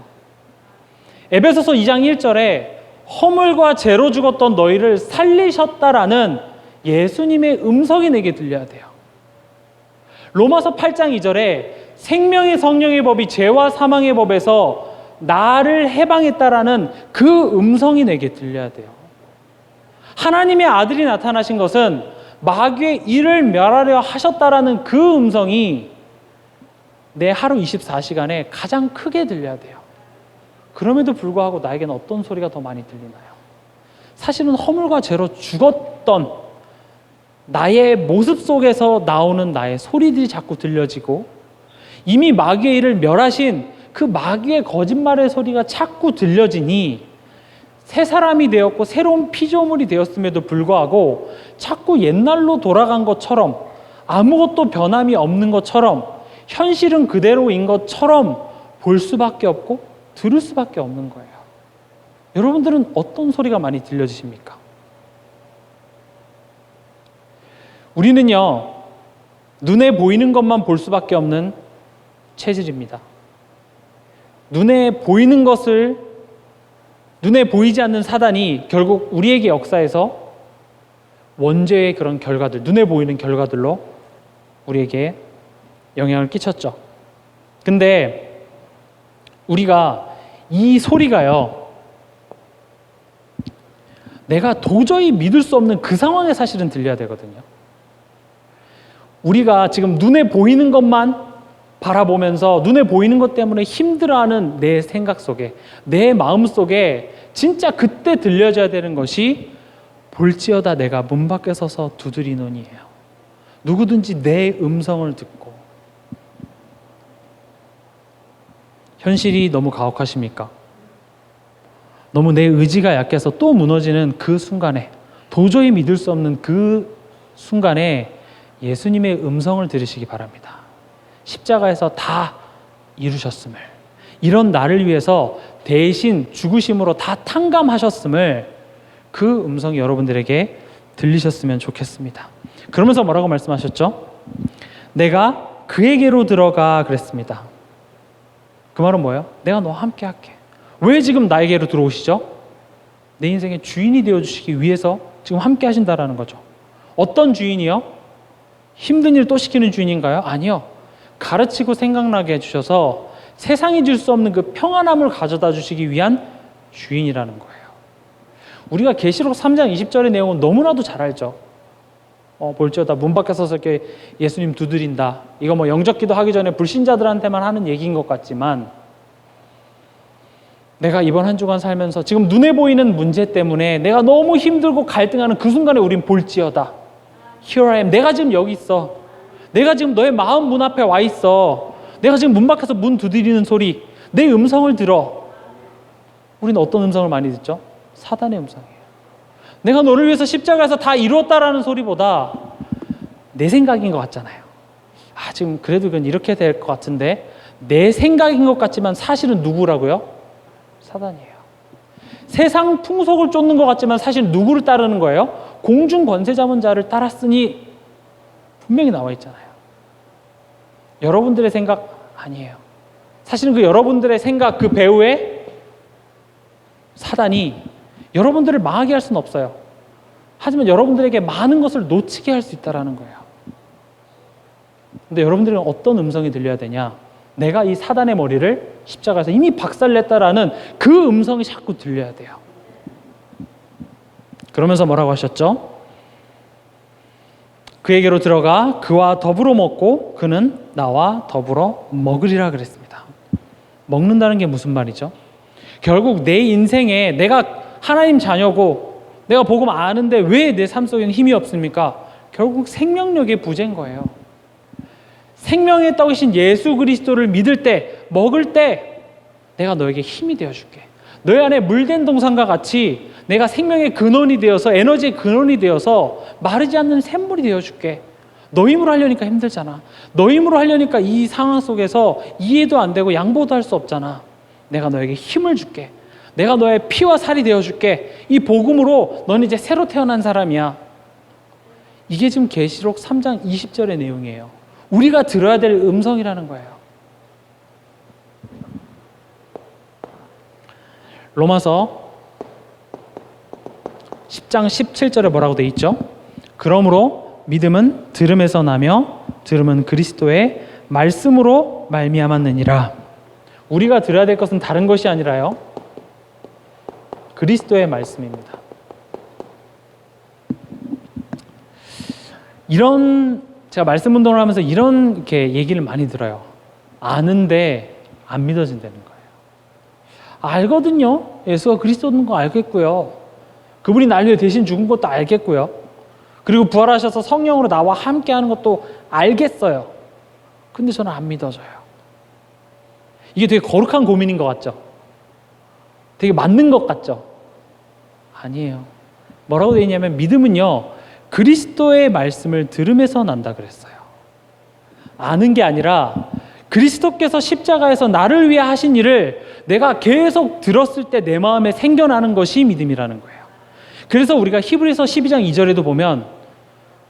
에베소서 2장 1절에 허물과 죄로 죽었던 너희를 살리셨다라는 예수님의 음성이 내게 들려야 돼요. 로마서 8장 2절에 생명의 성령의 법이 죄와 사망의 법에서 나를 해방했다라는 그 음성이 내게 들려야 돼요. 하나님의 아들이 나타나신 것은 마귀의 일을 멸하려 하셨다라는 그 음성이 내 하루 24시간에 가장 크게 들려야 돼요. 그럼에도 불구하고 나에게는 어떤 소리가 더 많이 들리나요? 사실은 허물과 죄로 죽었던 나의 모습 속에서 나오는 나의 소리들이 자꾸 들려지고 이미 마귀의 일을 멸하신 그 마귀의 거짓말의 소리가 자꾸 들려지니 새 사람이 되었고 새로운 피조물이 되었음에도 불구하고 자꾸 옛날로 돌아간 것처럼 아무것도 변함이 없는 것처럼 현실은 그대로인 것처럼 볼 수밖에 없고 들을 수밖에 없는 거예요. 여러분들은 어떤 소리가 많이 들려지십니까? 우리는요, 눈에 보이는 것만 볼 수밖에 없는 체질입니다. 눈에 보이는 것을, 눈에 보이지 않는 사단이 결국 우리에게 역사에서 원죄의 그런 결과들, 눈에 보이는 결과들로 우리에게 영향을 끼쳤죠. 근데 우리가 이 소리가요, 내가 도저히 믿을 수 없는 그 상황에 사실은 들려야 되거든요. 우리가 지금 눈에 보이는 것만 바라보면서 눈에 보이는 것 때문에 힘들어하는 내 생각 속에, 내 마음 속에 진짜 그때 들려져야 되는 것이 볼지어다 내가 문 밖에 서서 두드리노니예요. 누구든지 내 음성을 듣고. 현실이 너무 가혹하십니까? 너무 내 의지가 약해서 또 무너지는 그 순간에, 도저히 믿을 수 없는 그 순간에 예수님의 음성을 들으시기 바랍니다. 십자가에서 다 이루셨음을, 이런 나를 위해서 대신 죽으심으로 다 탕감하셨음을 그 음성이 여러분들에게 들리셨으면 좋겠습니다. 그러면서 뭐라고 말씀하셨죠? 내가 그에게로 들어가 그랬습니다. 그 말은 뭐예요? 내가 너와 함께 할게. 왜 지금 나에게로 들어오시죠? 내 인생의 주인이 되어주시기 위해서 지금 함께 하신다라는 거죠. 어떤 주인이요? 힘든 일 또 시키는 주인인가요? 아니요. 가르치고 생각나게 해주셔서 세상이 줄 수 없는 그 평안함을 가져다 주시기 위한 주인이라는 거예요. 우리가 계시록 3장 20절의 내용은 너무나도 잘 알죠. 볼지어다 문 밖에 서서 이렇게 예수님 두드린다. 이거 뭐 영접기도 하기 전에 불신자들한테만 하는 얘기인 것 같지만, 내가 이번 한 주간 살면서 지금 눈에 보이는 문제 때문에 내가 너무 힘들고 갈등하는 그 순간에 우린 볼지어다. Here I am. 내가 지금 여기 있어. 내가 지금 너의 마음 문 앞에 와 있어. 내가 지금 문 밖에서 문 두드리는 소리, 내 음성을 들어. 우리는 어떤 음성을 많이 듣죠? 사단의 음성이에요. 내가 너를 위해서 십자가에서 다 이루었다라는 소리보다 내 생각인 것 같잖아요. 지금 그래도 이건 이렇게 될 것 같은데, 내 생각인 것 같지만 사실은 누구라고요? 사단이에요. 세상 풍속을 쫓는 것 같지만 사실 누구를 따르는 거예요? 공중 권세 잡은 자를 따랐으니 분명히 나와 있잖아요. 여러분들의 생각 아니에요. 사실은 그 여러분들의 생각, 그 배후에 사단이 여러분들을 망하게 할 수는 없어요. 하지만 여러분들에게 많은 것을 놓치게 할 수 있다는 거예요. 근데 여러분들은 어떤 음성이 들려야 되냐? 내가 이 사단의 머리를 십자가에서 이미 박살냈다라는 그 음성이 자꾸 들려야 돼요. 그러면서 뭐라고 하셨죠? 그에게로 들어가 그와 더불어 먹고 그는 나와 더불어 먹으리라 그랬습니다. 먹는다는 게 무슨 말이죠? 결국 내 인생에 내가 하나님 자녀고 내가 복음 아는데 왜 내 삶 속에는 힘이 없습니까? 결국 생명력의 부재인 거예요. 생명의 떡이신 예수 그리스도를 믿을 때, 먹을 때 내가 너에게 힘이 되어줄게. 너희 안에 물된 동산과 같이 내가 생명의 근원이 되어서, 에너지의 근원이 되어서 마르지 않는 샘물이 되어줄게. 너 힘으로 하려니까 힘들잖아. 너 힘으로 하려니까 이 상황 속에서 이해도 안 되고 양보도 할 수 없잖아. 내가 너에게 힘을 줄게. 내가 너의 피와 살이 되어줄게. 이 복음으로 너는 이제 새로 태어난 사람이야. 이게 지금 계시록 3장 20절의 내용이에요. 우리가 들어야 될 음성이라는 거예요. 로마서 10장 17절에 뭐라고 돼 있죠? 그러므로 믿음은 들음에서 나며 들음은 그리스도의 말씀으로 말미암았느니라. 우리가 들어야 될 것은 다른 것이 아니라요, 그리스도의 말씀입니다. 제가 말씀 운동을 하면서 이렇게 얘기를 많이 들어요. 아는데 안 믿어진다는 거예요. 알거든요. 예수가 그리스도인 거 알겠고요. 그분이 날 위해 대신 죽은 것도 알겠고요. 그리고 부활하셔서 성령으로 나와 함께 하는 것도 알겠어요. 근데 저는 안 믿어져요. 이게 되게 거룩한 고민인 것 같죠? 되게 맞는 것 같죠? 아니에요. 뭐라고 되어 있냐면 믿음은요, 그리스도의 말씀을 들음에서 난다 그랬어요. 아는 게 아니라 그리스도께서 십자가에서 나를 위해 하신 일을 내가 계속 들었을 때 내 마음에 생겨나는 것이 믿음이라는 거예요. 그래서 우리가 히브리서 12장 2절에도 보면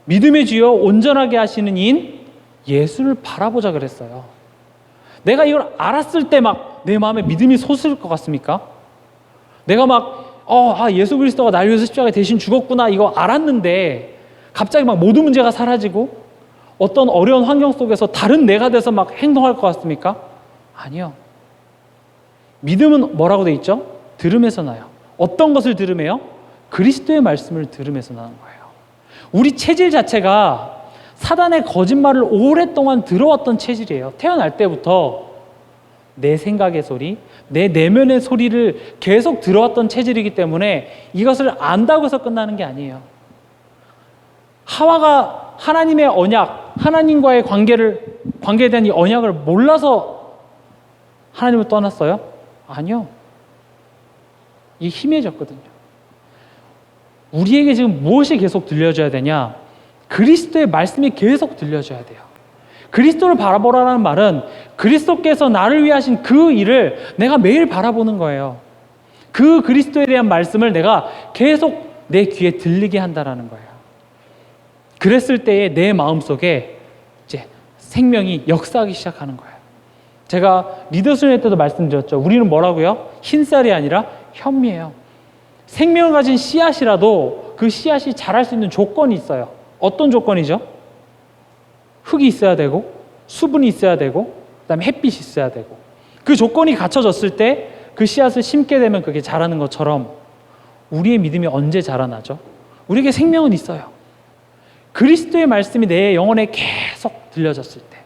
믿음의 주여 온전하게 하시는 이인 예수를 바라보자 그랬어요. 내가 이걸 알았을 때 막 내 마음에 믿음이 솟을 것 같습니까? 내가 막 예수 그리스도가 날 위해서 십자가에 대신 죽었구나 이거 알았는데 갑자기 막 모든 문제가 사라지고 어떤 어려운 환경 속에서 다른 내가 돼서 막 행동할 것 같습니까? 아니요. 믿음은 뭐라고 돼 있죠? 들음에서 나요. 어떤 것을 들음에요? 그리스도의 말씀을 들음에서 나는 거예요. 우리 체질 자체가 사단의 거짓말을 오랫동안 들어왔던 체질이에요. 태어날 때부터 내 생각의 소리, 내 내면의 소리를 계속 들어왔던 체질이기 때문에 이것을 안다고 해서 끝나는 게 아니에요. 하와가 하나님의 언약, 하나님과의 관계에 대한 이 언약을 몰라서 하나님을 떠났어요? 아니요. 이게 희미해졌거든요. 우리에게 지금 무엇이 계속 들려줘야 되냐? 그리스도의 말씀이 계속 들려줘야 돼요. 그리스도를 바라보라는 말은 그리스도께서 나를 위해 하신 그 일을 내가 매일 바라보는 거예요. 그 그리스도에 대한 말씀을 내가 계속 내 귀에 들리게 한다라는 거예요. 그랬을 때에 내 마음속에 이제 생명이 역사하기 시작하는 거예요. 제가 리더스훈련 때도 말씀드렸죠. 우리는 뭐라고요? 흰쌀이 아니라 현미예요. 생명을 가진 씨앗이라도 그 씨앗이 자랄 수 있는 조건이 있어요. 어떤 조건이죠? 흙이 있어야 되고 수분이 있어야 되고 그다음에 햇빛이 있어야 되고 그 조건이 갖춰졌을 때 그 씨앗을 심게 되면 그게 자라는 것처럼 우리의 믿음이 언제 자라나죠? 우리에게 생명은 있어요. 그리스도의 말씀이 내 영혼에 계속 들려졌을 때.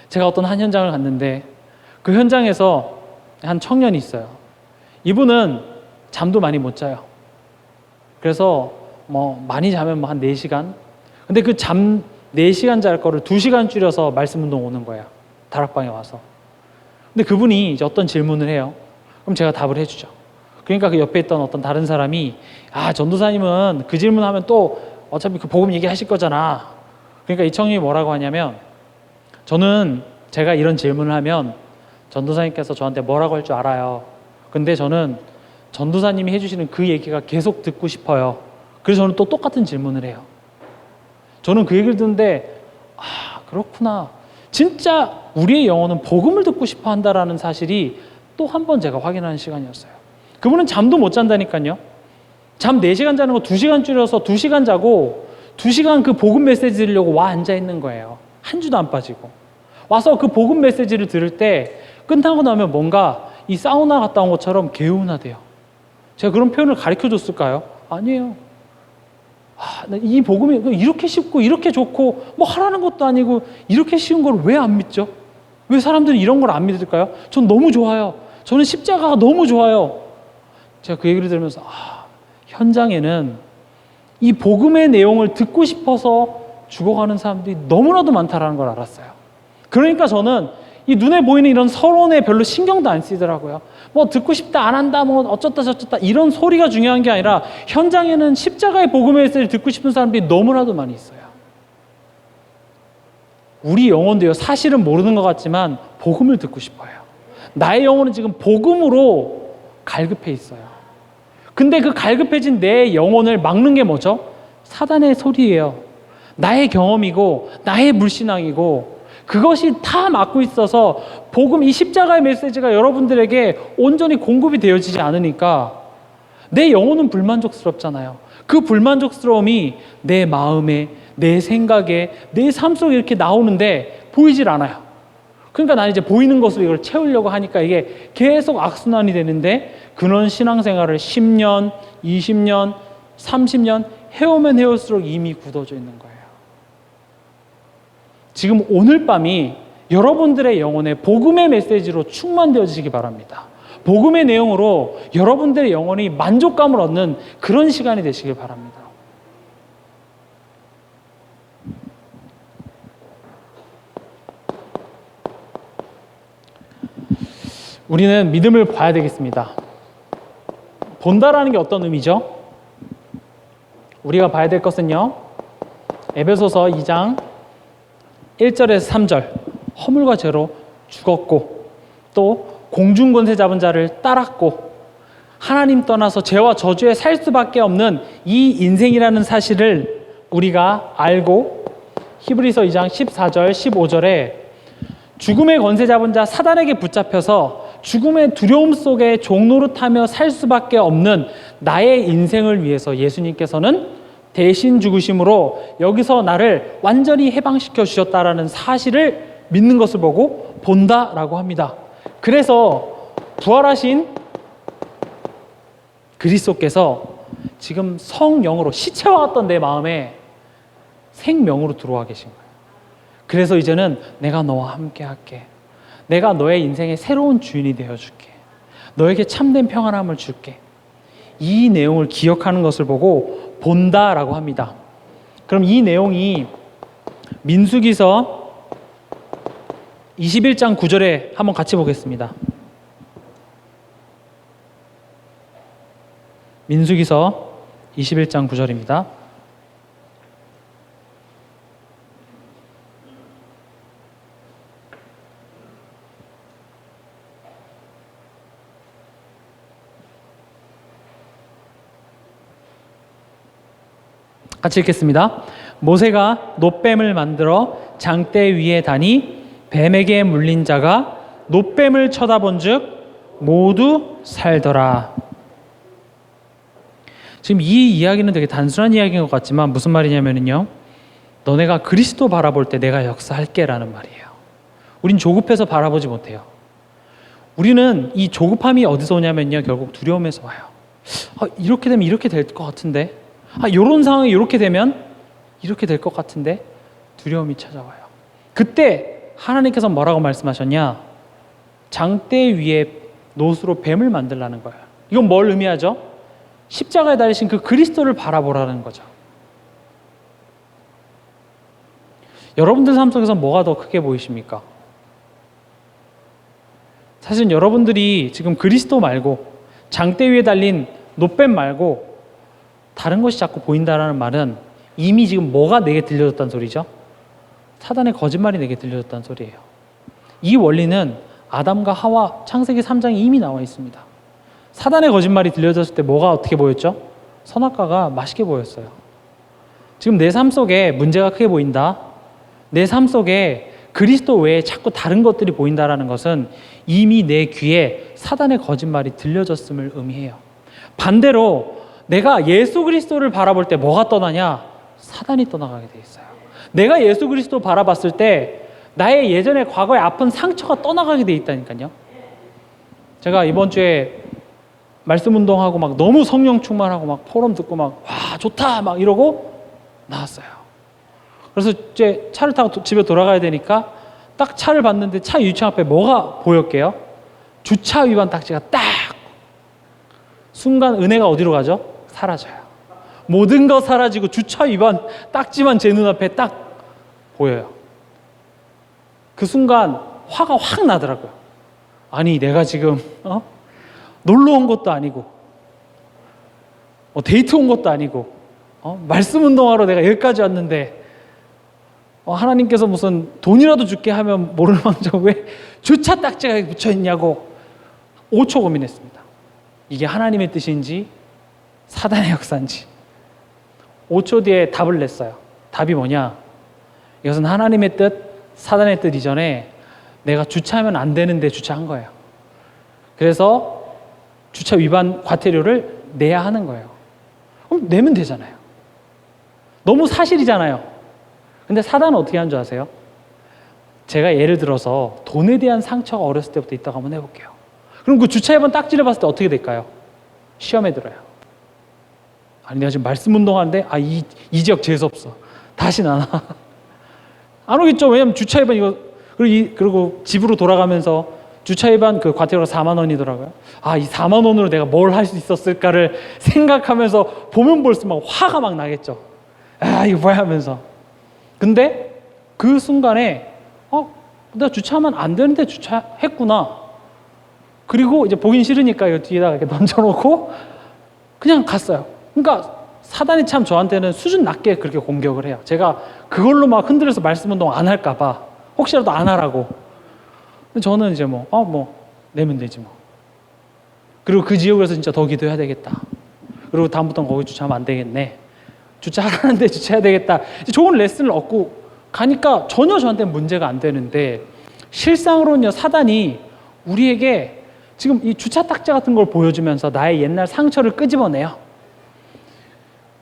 제가 어떤 한 현장을 갔는데 그 현장에서 한 청년이 있어요. 이분은 잠도 많이 못 자요. 그래서 많이 자면 한 4시간. 근데 그 잠 4시간 잘 거를 2시간 줄여서 말씀 운동 오는 거예요. 다락방에 와서. 근데 그분이 이제 어떤 질문을 해요. 그럼 제가 답을 해주죠. 그러니까 그 옆에 있던 어떤 다른 사람이 전도사님은 그 질문하면 또 어차피 그 복음 얘기하실 거잖아. 그러니까 이 청년이 뭐라고 하냐면 저는 제가 이런 질문을 하면 전도사님께서 저한테 뭐라고 할 줄 알아요. 근데 저는 전도사님이 해주시는 그 얘기가 계속 듣고 싶어요. 그래서 저는 또 똑같은 질문을 해요. 저는 그 얘기를 듣는데 그렇구나. 진짜 우리의 영혼은 복음을 듣고 싶어 한다라는 사실이 또 한 번 제가 확인하는 시간이었어요. 그분은 잠도 못 잔다니까요. 잠 4시간 자는 거 2시간 줄여서 2시간 자고 2시간 그 복음 메시지 들으려고 와 앉아 있는 거예요. 한 주도 안 빠지고. 와서 그 복음 메시지를 들을 때 끝나고 나면 뭔가 이 사우나 갔다 온 것처럼 개운하대요. 제가 그런 표현을 가르쳐 줬을까요? 아니에요. 이 복음이 이렇게 쉽고 이렇게 좋고 뭐 하라는 것도 아니고 이렇게 쉬운 걸 왜 안 믿죠? 왜 사람들이 이런 걸 안 믿을까요? 전 너무 좋아요. 저는 십자가가 너무 좋아요. 제가 그 얘기를 들으면서 현장에는 이 복음의 내용을 듣고 싶어서 죽어가는 사람들이 너무나도 많다라는 걸 알았어요. 그러니까 저는 이 눈에 보이는 이런 서론에 별로 신경도 안 쓰이더라고요. 뭐 듣고 싶다 안 한다 뭐 어쩌다 저쩌다 이런 소리가 중요한 게 아니라 현장에는 십자가의 복음의 메시지를 듣고 싶은 사람들이 너무나도 많이 있어요. 우리 영혼도요, 사실은 모르는 것 같지만 복음을 듣고 싶어요. 나의 영혼은 지금 복음으로 갈급해 있어요. 근데 그 갈급해진 내 영혼을 막는 게 뭐죠? 사단의 소리예요. 나의 경험이고 나의 불신앙이고 그것이 다 막고 있어서 복음, 이 십자가의 메시지가 여러분들에게 온전히 공급이 되어지지 않으니까 내 영혼은 불만족스럽잖아요. 그 불만족스러움이 내 마음에, 내 생각에, 내 삶 속에 이렇게 나오는데 보이질 않아요. 그러니까 나는 이제 보이는 것으로 이걸 채우려고 하니까 이게 계속 악순환이 되는데 그런 신앙생활을 10년, 20년, 30년 해오면 해올수록 이미 굳어져 있는 거예요. 지금 오늘 밤이 여러분들의 영혼에 복음의 메시지로 충만되어지시기 바랍니다. 복음의 내용으로 여러분들의 영혼이 만족감을 얻는 그런 시간이 되시길 바랍니다. 우리는 믿음을 봐야 되겠습니다. 본다라는 게 어떤 의미죠? 우리가 봐야 될 것은요, 에베소서 2장 1절에서 3절, 허물과 죄로 죽었고 또 공중권세 잡은 자를 따랐고 하나님 떠나서 죄와 저주에 살 수밖에 없는 이 인생이라는 사실을 우리가 알고 히브리서 2장 14절 15절에 죽음의 권세 잡은 자 사단에게 붙잡혀서 죽음의 두려움 속에 종노릇하며 살 수밖에 없는 나의 인생을 위해서 예수님께서는 대신 죽으심으로 여기서 나를 완전히 해방시켜 주셨다라는 사실을 믿는 것을 보고 본다라고 합니다. 그래서 부활하신 그리스도께서 지금 성령으로 시체와 같던 내 마음에 생명으로 들어와 계신 거예요. 그래서 이제는 내가 너와 함께 할게. 내가 너의 인생의 새로운 주인이 되어줄게. 너에게 참된 평안함을 줄게. 이 내용을 기억하는 것을 보고 본다라고 합니다. 그럼 이 내용이 민수기서 21장 9절에 한번 같이 보겠습니다. 민수기서 21장 9절입니다. 같이 읽겠습니다. 모세가 놋뱀을 만들어 장대 위에 다니 뱀에게 물린 자가 놋뱀을 쳐다본 즉 모두 살더라. 지금 이 이야기는 되게 단순한 이야기인 것 같지만 무슨 말이냐면요, 너네가 그리스도 바라볼 때 내가 역사할게 라는 말이에요. 우린 조급해서 바라보지 못해요. 우리는 이 조급함이 어디서 오냐면요, 결국 두려움에서 와요. 이렇게 되면 이렇게 될 것 같은데, 이런 상황이 이렇게 되면 이렇게 될 것 같은데 두려움이 찾아와요. 그때 하나님께서 뭐라고 말씀하셨냐? 장대 위에 놋으로 뱀을 만들라는 거예요. 이건 뭘 의미하죠? 십자가에 달리신 그 그리스도를 바라보라는 거죠. 여러분들 삶 속에서 뭐가 더 크게 보이십니까? 사실 여러분들이 지금 그리스도 말고 장대 위에 달린 놋뱀 말고 다른 것이 자꾸 보인다라는 말은 이미 지금 뭐가 내게 들려졌다는 소리죠? 사단의 거짓말이 내게 들려졌다는 소리예요. 이 원리는 아담과 하와 창세기 3장에 이미 나와 있습니다. 사단의 거짓말이 들려졌을 때 뭐가 어떻게 보였죠? 선악과가 맛있게 보였어요. 지금 내 삶 속에 문제가 크게 보인다. 내 삶 속에 그리스도 외에 자꾸 다른 것들이 보인다라는 것은 이미 내 귀에 사단의 거짓말이 들려졌음을 의미해요. 반대로 내가 예수 그리스도를 바라볼 때 뭐가 떠나냐? 사단이 떠나가게 돼 있어요. 내가 예수 그리스도 바라봤을 때 나의 예전의 과거의 아픈 상처가 떠나가게 돼 있다니까요. 제가 이번 주에 말씀 운동하고 막 너무 성령 충만하고 막 포럼 듣고 막 와 좋다 막 이러고 나왔어요. 그래서 이제 차를 타고 집에 돌아가야 되니까 딱 차를 봤는데 차 유리창 앞에 뭐가 보였게요? 주차 위반 딱지가 딱! 순간 은혜가 어디로 가죠? 사라져요. 모든 거 사라지고 주차 위반 딱지만 제 눈앞에 딱 보여요. 그 순간 화가 확 나더라고요. 아니 내가 지금 놀러 온 것도 아니고 데이트 온 것도 아니고 말씀 운동하러 내가 여기까지 왔는데 하나님께서 무슨 돈이라도 줄게 하면 모를 망정 왜 주차 딱지가 붙여있냐고 5초 고민했습니다. 이게 하나님의 뜻인지 사단의 역사인지. 5초 뒤에 답을 냈어요. 답이 뭐냐? 이것은 하나님의 뜻, 사단의 뜻 이전에 내가 주차하면 안 되는데 주차한 거예요. 그래서 주차 위반 과태료를 내야 하는 거예요. 그럼 내면 되잖아요. 너무 사실이잖아요. 근데 사단은 어떻게 하는 줄 아세요? 제가 예를 들어서 돈에 대한 상처가 어렸을 때부터 있다고 한번 해볼게요. 그럼 그 주차 위반 딱지를 봤을 때 어떻게 될까요? 시험에 들어요. 아니 내가 지금 말씀 운동하는데 이 지역 재수없어. 다시는 안 와. 안 오겠죠. 왜냐면 주차 위반 이거 그리고 집으로 돌아가면서 주차 위반 그 과태료가 4만 원이더라고요. 이 4만 원으로 내가 뭘 할 수 있었을까를 생각하면서 보면 볼수록 막 화가 막 나겠죠. 이거 뭐야 하면서. 근데 그 순간에 내가 주차하면 안 되는데 주차했구나. 그리고 이제 보긴 싫으니까 이거 뒤에다가 이렇게 던져놓고 그냥 갔어요. 그러니까 사단이 참 저한테는 수준 낮게 그렇게 공격을 해요. 제가 그걸로 막 흔들려서 말씀 운동 안 할까 봐 혹시라도 안 하라고. 근데 저는 이제 내면 되지 뭐. 그리고 그 지역에서 진짜 더 기도해야 되겠다. 그리고 다음부터는 거기 주차하면 안 되겠네. 주차하라는데 주차해야 되겠다. 좋은 레슨을 얻고 가니까 전혀 저한테는 문제가 안 되는데 실상으로는요, 사단이 우리에게 지금 이 주차 딱지 같은 걸 보여주면서 나의 옛날 상처를 끄집어내요.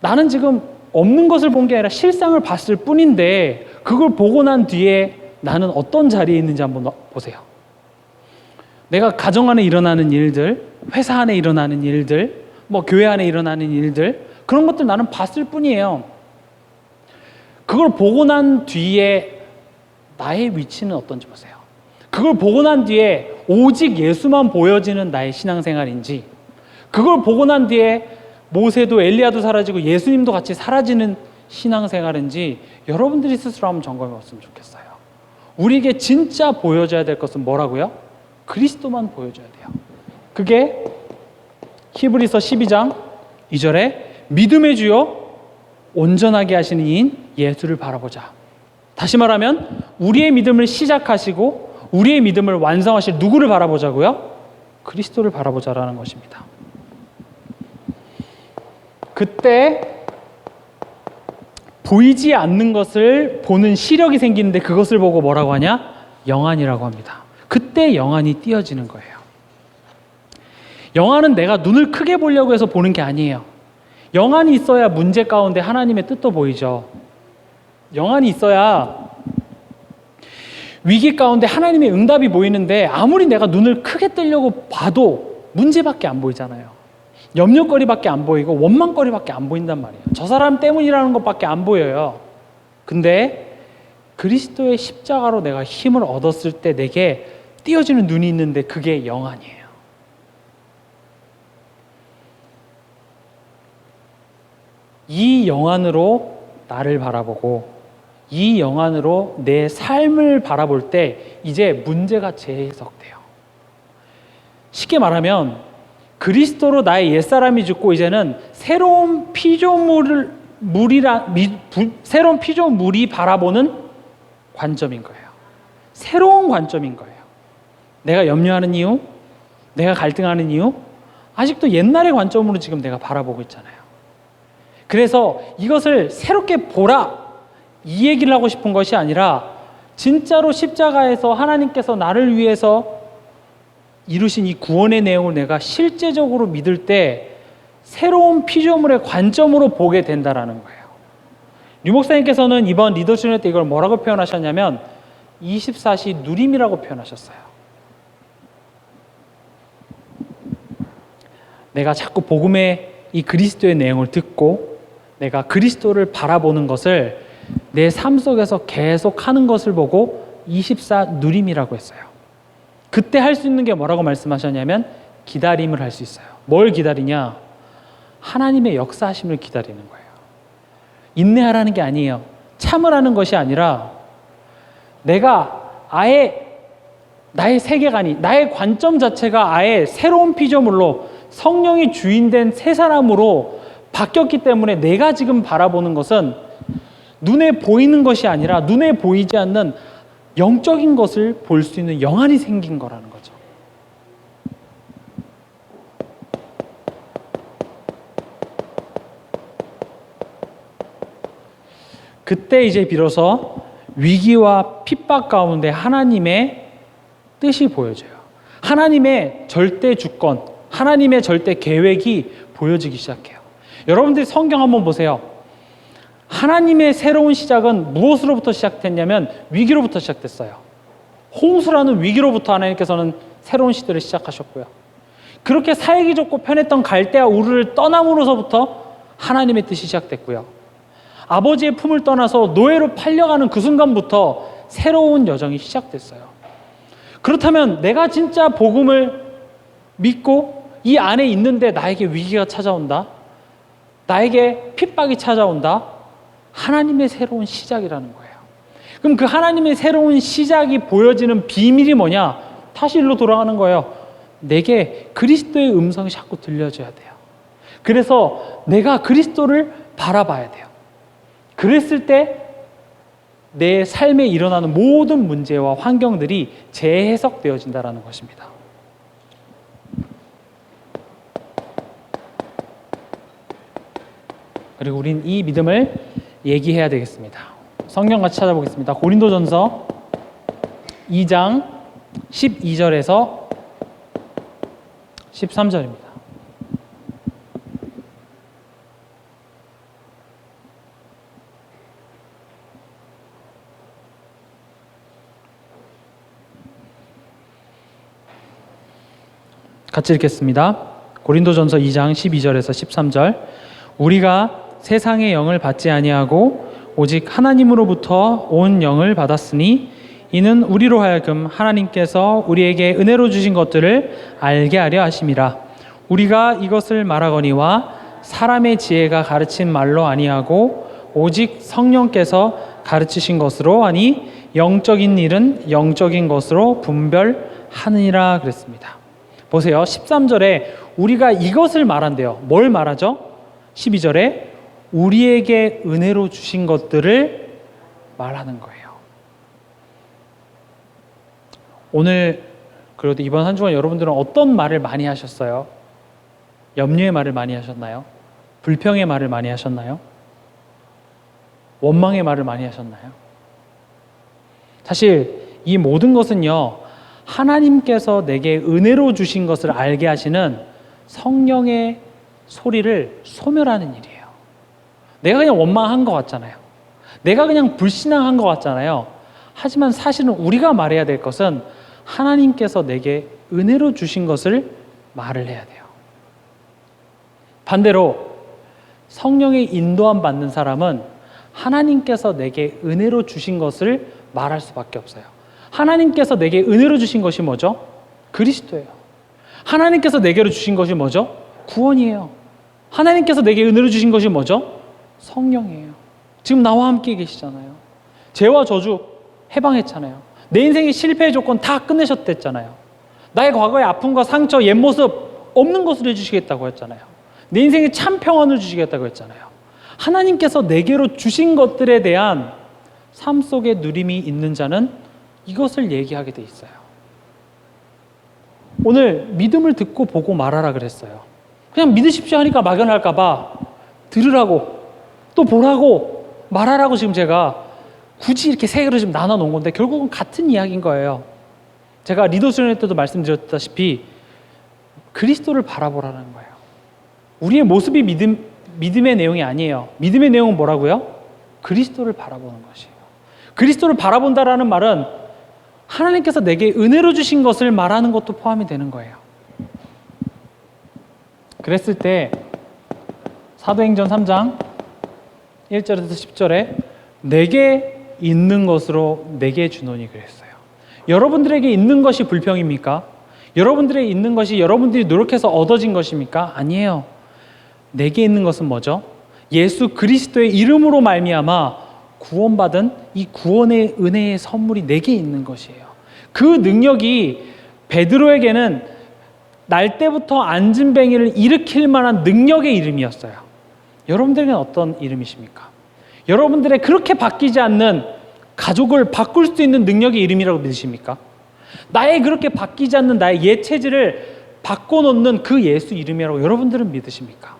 나는 지금 없는 것을 본 게 아니라 실상을 봤을 뿐인데 그걸 보고 난 뒤에 나는 어떤 자리에 있는지 한번 보세요. 내가 가정 안에 일어나는 일들, 회사 안에 일어나는 일들, 교회 안에 일어나는 일들, 그런 것들 나는 봤을 뿐이에요. 그걸 보고 난 뒤에 나의 위치는 어떤지 보세요. 그걸 보고 난 뒤에 오직 예수만 보여지는 나의 신앙생활인지, 그걸 보고 난 뒤에 모세도 엘리야도 사라지고 예수님도 같이 사라지는 신앙생활인지 여러분들이 스스로 한번 점검해 봤으면 좋겠어요. 우리에게 진짜 보여줘야 될 것은 뭐라고요? 그리스도만 보여줘야 돼요. 그게 히브리서 12장 2절에 믿음의 주요 온전하게 하시는 이인 예수를 바라보자. 다시 말하면 우리의 믿음을 시작하시고 우리의 믿음을 완성하실 누구를 바라보자고요? 그리스도를 바라보자라는 것입니다. 그때 보이지 않는 것을 보는 시력이 생기는데 그것을 보고 뭐라고 하냐? 영안이라고 합니다. 그때 영안이 띄어지는 거예요. 영안은 내가 눈을 크게 보려고 해서 보는 게 아니에요. 영안이 있어야 문제 가운데 하나님의 뜻도 보이죠. 영안이 있어야 위기 가운데 하나님의 응답이 보이는데 아무리 내가 눈을 크게 뜨려고 봐도 문제밖에 안 보이잖아요. 염려거리밖에 안 보이고 원망거리밖에 안 보인단 말이에요. 저 사람 때문이라는 것밖에 안 보여요. 근데 그리스도의 십자가로 내가 힘을 얻었을 때 내게 띄어지는 눈이 있는데 그게 영안이에요. 이 영안으로 나를 바라보고 이 영안으로 내 삶을 바라볼 때 이제 문제가 재해석돼요. 쉽게 말하면 그리스도로 나의 옛사람이 죽고 이제는 새로운 피조물이 바라보는 관점인 거예요. 새로운 관점인 거예요. 내가 염려하는 이유, 내가 갈등하는 이유, 아직도 옛날의 관점으로 지금 내가 바라보고 있잖아요. 그래서 이것을 새롭게 보라, 이 얘기를 하고 싶은 것이 아니라 진짜로 십자가에서 하나님께서 나를 위해서 이루신 이 구원의 내용을 내가 실제적으로 믿을 때 새로운 피조물의 관점으로 보게 된다라는 거예요. 류 목사님께서는 이번 리더십에 때 이걸 뭐라고 표현하셨냐면 24시 누림이라고 표현하셨어요. 내가 자꾸 복음의 이 그리스도의 내용을 듣고 내가 그리스도를 바라보는 것을 내 삶 속에서 계속 하는 것을 보고 24 누림이라고 했어요. 그때 할 수 있는 게 뭐라고 말씀하셨냐면 기다림을 할 수 있어요. 뭘 기다리냐? 하나님의 역사하심을 기다리는 거예요. 인내하라는 게 아니에요. 참으라는 것이 아니라 내가 아예 나의 세계관이, 나의 관점 자체가 아예 새로운 피조물로 성령이 주인된 새 사람으로 바뀌었기 때문에 내가 지금 바라보는 것은 눈에 보이는 것이 아니라 눈에 보이지 않는 영적인 것을 볼 수 있는 영안이 생긴 거라는 거죠. 그때 이제 비로소 위기와 핍박 가운데 하나님의 뜻이 보여져요. 하나님의 절대 주권, 하나님의 절대 계획이 보여지기 시작해요. 여러분들이 성경 한번 보세요. 하나님의 새로운 시작은 무엇으로부터 시작됐냐면 위기로부터 시작됐어요. 홍수라는 위기로부터 하나님께서는 새로운 시대를 시작하셨고요. 그렇게 살기 좋고 편했던 갈대아 우르를 떠남으로서부터 하나님의 뜻이 시작됐고요. 아버지의 품을 떠나서 노예로 팔려가는 그 순간부터 새로운 여정이 시작됐어요. 그렇다면 내가 진짜 복음을 믿고 이 안에 있는데 나에게 위기가 찾아온다, 나에게 핍박이 찾아온다, 하나님의 새로운 시작이라는 거예요. 그럼 그 하나님의 새로운 시작이 보여지는 비밀이 뭐냐? 다시 일로 돌아가는 거예요. 내게 그리스도의 음성이 자꾸 들려줘야 돼요. 그래서 내가 그리스도를 바라봐야 돼요. 그랬을 때 내 삶에 일어나는 모든 문제와 환경들이 재해석되어진다는 것입니다. 그리고 우린 이 믿음을 얘기해야 되겠습니다. 성경 같이 찾아보겠습니다. 고린도전서 2장 12절에서 13절입니다. 같이 읽겠습니다. 고린도전서 2장 12절에서 13절. 우리가 세상의 영을 받지 아니하고 오직 하나님으로부터 온 영을 받았으니 이는 우리로 하여금 하나님께서 우리에게 은혜로 주신 것들을 알게 하려 하심이라. 우리가 이것을 말하거니와 사람의 지혜가 가르친 말로 아니하고 오직 성령께서 가르치신 것으로 하니 영적인 일은 영적인 것으로 분별하느니라 그랬습니다. 보세요. 13절에 우리가 이것을 말한대요. 뭘 말하죠? 12절에 우리에게 은혜로 주신 것들을 말하는 거예요. 오늘 그래도 이번 한 주간 여러분들은 어떤 말을 많이 하셨어요? 염려의 말을 많이 하셨나요? 불평의 말을 많이 하셨나요? 원망의 말을 많이 하셨나요? 사실 이 모든 것은요, 하나님께서 내게 은혜로 주신 것을 알게 하시는 성령의 소리를 소멸하는 일이에요. 내가 그냥 원망한 것 같잖아요. 내가 그냥 불신앙한 것 같잖아요. 하지만 사실은 우리가 말해야 될 것은 하나님께서 내게 은혜로 주신 것을 말을 해야 돼요. 반대로 성령의 인도함 받는 사람은 하나님께서 내게 은혜로 주신 것을 말할 수밖에 없어요. 하나님께서 내게 은혜로 주신 것이 뭐죠? 그리스도예요. 하나님께서 내게로 주신 것이 뭐죠? 구원이에요. 하나님께서 내게 은혜로 주신 것이 뭐죠? 성령이에요. 지금 나와 함께 계시잖아요. 죄와 저주 해방했잖아요. 내 인생의 실패의 조건 다 끝내셨댔잖아요. 나의 과거의 아픔과 상처, 옛 모습 없는 것으로 해주시겠다고 했잖아요. 내 인생에 참 평안을 주시겠다고 했잖아요. 하나님께서 내게로 주신 것들에 대한 삶 속에 누림이 있는 자는 이것을 얘기하게 돼 있어요. 오늘 믿음을 듣고 보고 말하라 그랬어요. 그냥 믿으십시오 하니까 막연할까 봐 들으라고 또 보라고 말하라고 지금 제가 굳이 이렇게 세 개로 지금 나눠 놓은 건데 결국은 같은 이야기인 거예요. 제가 리더 수련회 때도 말씀드렸다시피 그리스도를 바라보라는 거예요. 우리의 모습이 믿음의 내용이 아니에요. 믿음의 내용은 뭐라고요? 그리스도를 바라보는 것이에요. 그리스도를 바라본다라는 말은 하나님께서 내게 은혜로 주신 것을 말하는 것도 포함이 되는 거예요. 그랬을 때 사도행전 3장 1절에서 10절에 내게 있는 것으로 내게 주노니 그랬어요. 여러분들에게 있는 것이 불평입니까? 여러분들에게 있는 것이 여러분들이 노력해서 얻어진 것입니까? 아니에요. 내게 있는 것은 뭐죠? 예수 그리스도의 이름으로 말미암아 구원받은 이 구원의 은혜의 선물이 내게 있는 것이에요. 그 능력이 베드로에게는 날 때부터 안진뱅이를 일으킬 만한 능력의 이름이었어요. 여러분들에게는 어떤 이름이십니까? 여러분들의 그렇게 바뀌지 않는 가족을 바꿀 수 있는 능력의 이름이라고 믿으십니까? 나의 그렇게 바뀌지 않는 나의 옛 체질을 바꿔놓는 그 예수 이름이라고 여러분들은 믿으십니까?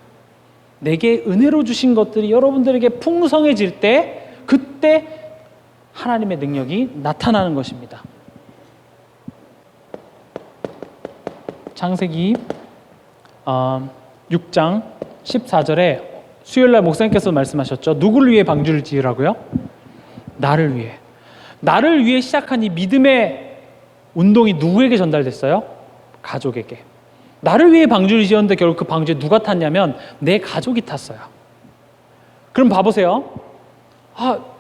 내게 은혜로 주신 것들이 여러분들에게 풍성해질 때 그때 하나님의 능력이 나타나는 것입니다. 창세기 6장 14절에 수요일날 목사님께서 말씀하셨죠. 누구를 위해 방주를 지으라고요? 나를 위해. 나를 위해 시작한 이 믿음의 운동이 누구에게 전달됐어요? 가족에게. 나를 위해 방주를 지었는데 결국 그 방주에 누가 탔냐면 내 가족이 탔어요. 그럼 봐보세요.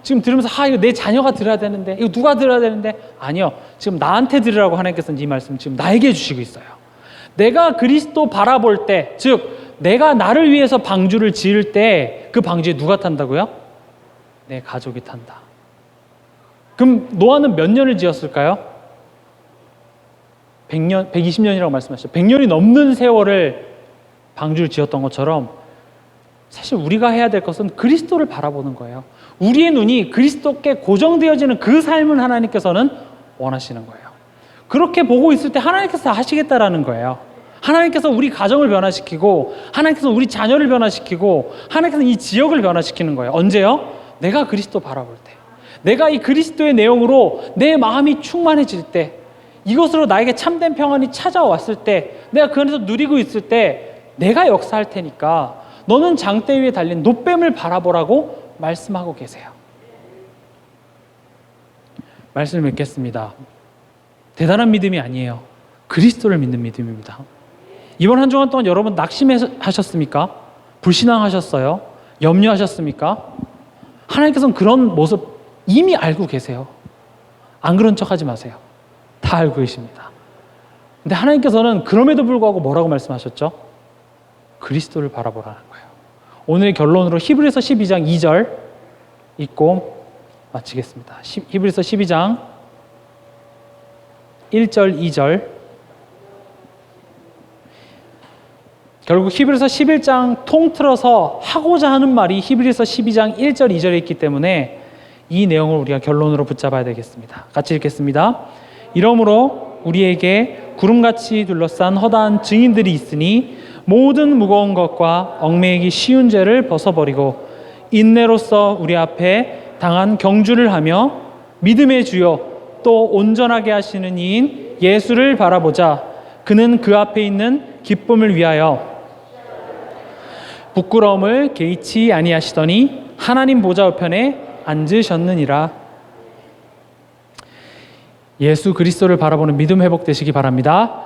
지금 들으면서 이거 내 자녀가 들어야 되는데 이거 누가 들어야 되는데 아니요. 지금 나한테 들으라고 하나님께서는 이 말씀 지금 나에게 해주시고 있어요. 내가 그리스도 바라볼 때, 즉 내가 나를 위해서 방주를 지을 때 그 방주에 누가 탄다고요? 내 가족이 탄다. 그럼 노아는 몇 년을 지었을까요? 100년, 120년이라고 말씀하셨죠. 100년이 넘는 세월을 방주를 지었던 것처럼 사실 우리가 해야 될 것은 그리스도를 바라보는 거예요. 우리의 눈이 그리스도께 고정되어지는 그 삶을 하나님께서는 원하시는 거예요. 그렇게 보고 있을 때 하나님께서 하시겠다라는 거예요. 하나님께서 우리 가정을 변화시키고 하나님께서 우리 자녀를 변화시키고 하나님께서 이 지역을 변화시키는 거예요. 언제요? 내가 그리스도 바라볼 때, 내가 이 그리스도의 내용으로 내 마음이 충만해질 때, 이것으로 나에게 참된 평안이 찾아왔을 때, 내가 그 안에서 누리고 있을 때 내가 역사할 테니까 너는 장대 위에 달린 놋뱀을 바라보라고 말씀하고 계세요. 말씀을 맺겠습니다. 대단한 믿음이 아니에요. 그리스도를 믿는 믿음입니다. 이번 한 주간 동안 여러분 낙심하셨습니까? 불신앙하셨어요? 염려하셨습니까? 하나님께서는 그런 모습 이미 알고 계세요. 안 그런 척 하지 마세요. 다 알고 계십니다. 근데 하나님께서는 그럼에도 불구하고 뭐라고 말씀하셨죠? 그리스도를 바라보라는 거예요. 오늘의 결론으로 히브리서 12장 2절 읽고 마치겠습니다. 히브리서 12장 1절 2절. 결국 히브리서 11장 통틀어서 하고자 하는 말이 히브리서 12장 1절 2절에 있기 때문에 이 내용을 우리가 결론으로 붙잡아야 되겠습니다. 같이 읽겠습니다. 이러므로 우리에게 구름같이 둘러싼 허다한 증인들이 있으니 모든 무거운 것과 얽매이기 쉬운 죄를 벗어버리고 인내로써 우리 앞에 당한 경주를 하며 믿음의 주요 또 온전하게 하시는 이인 예수를 바라보자. 그는 그 앞에 있는 기쁨을 위하여 부끄러움을 개의치 아니하시더니 하나님 보좌 우편에 앉으셨느니라. 예수 그리스도를 바라보는 믿음 회복되시기 바랍니다.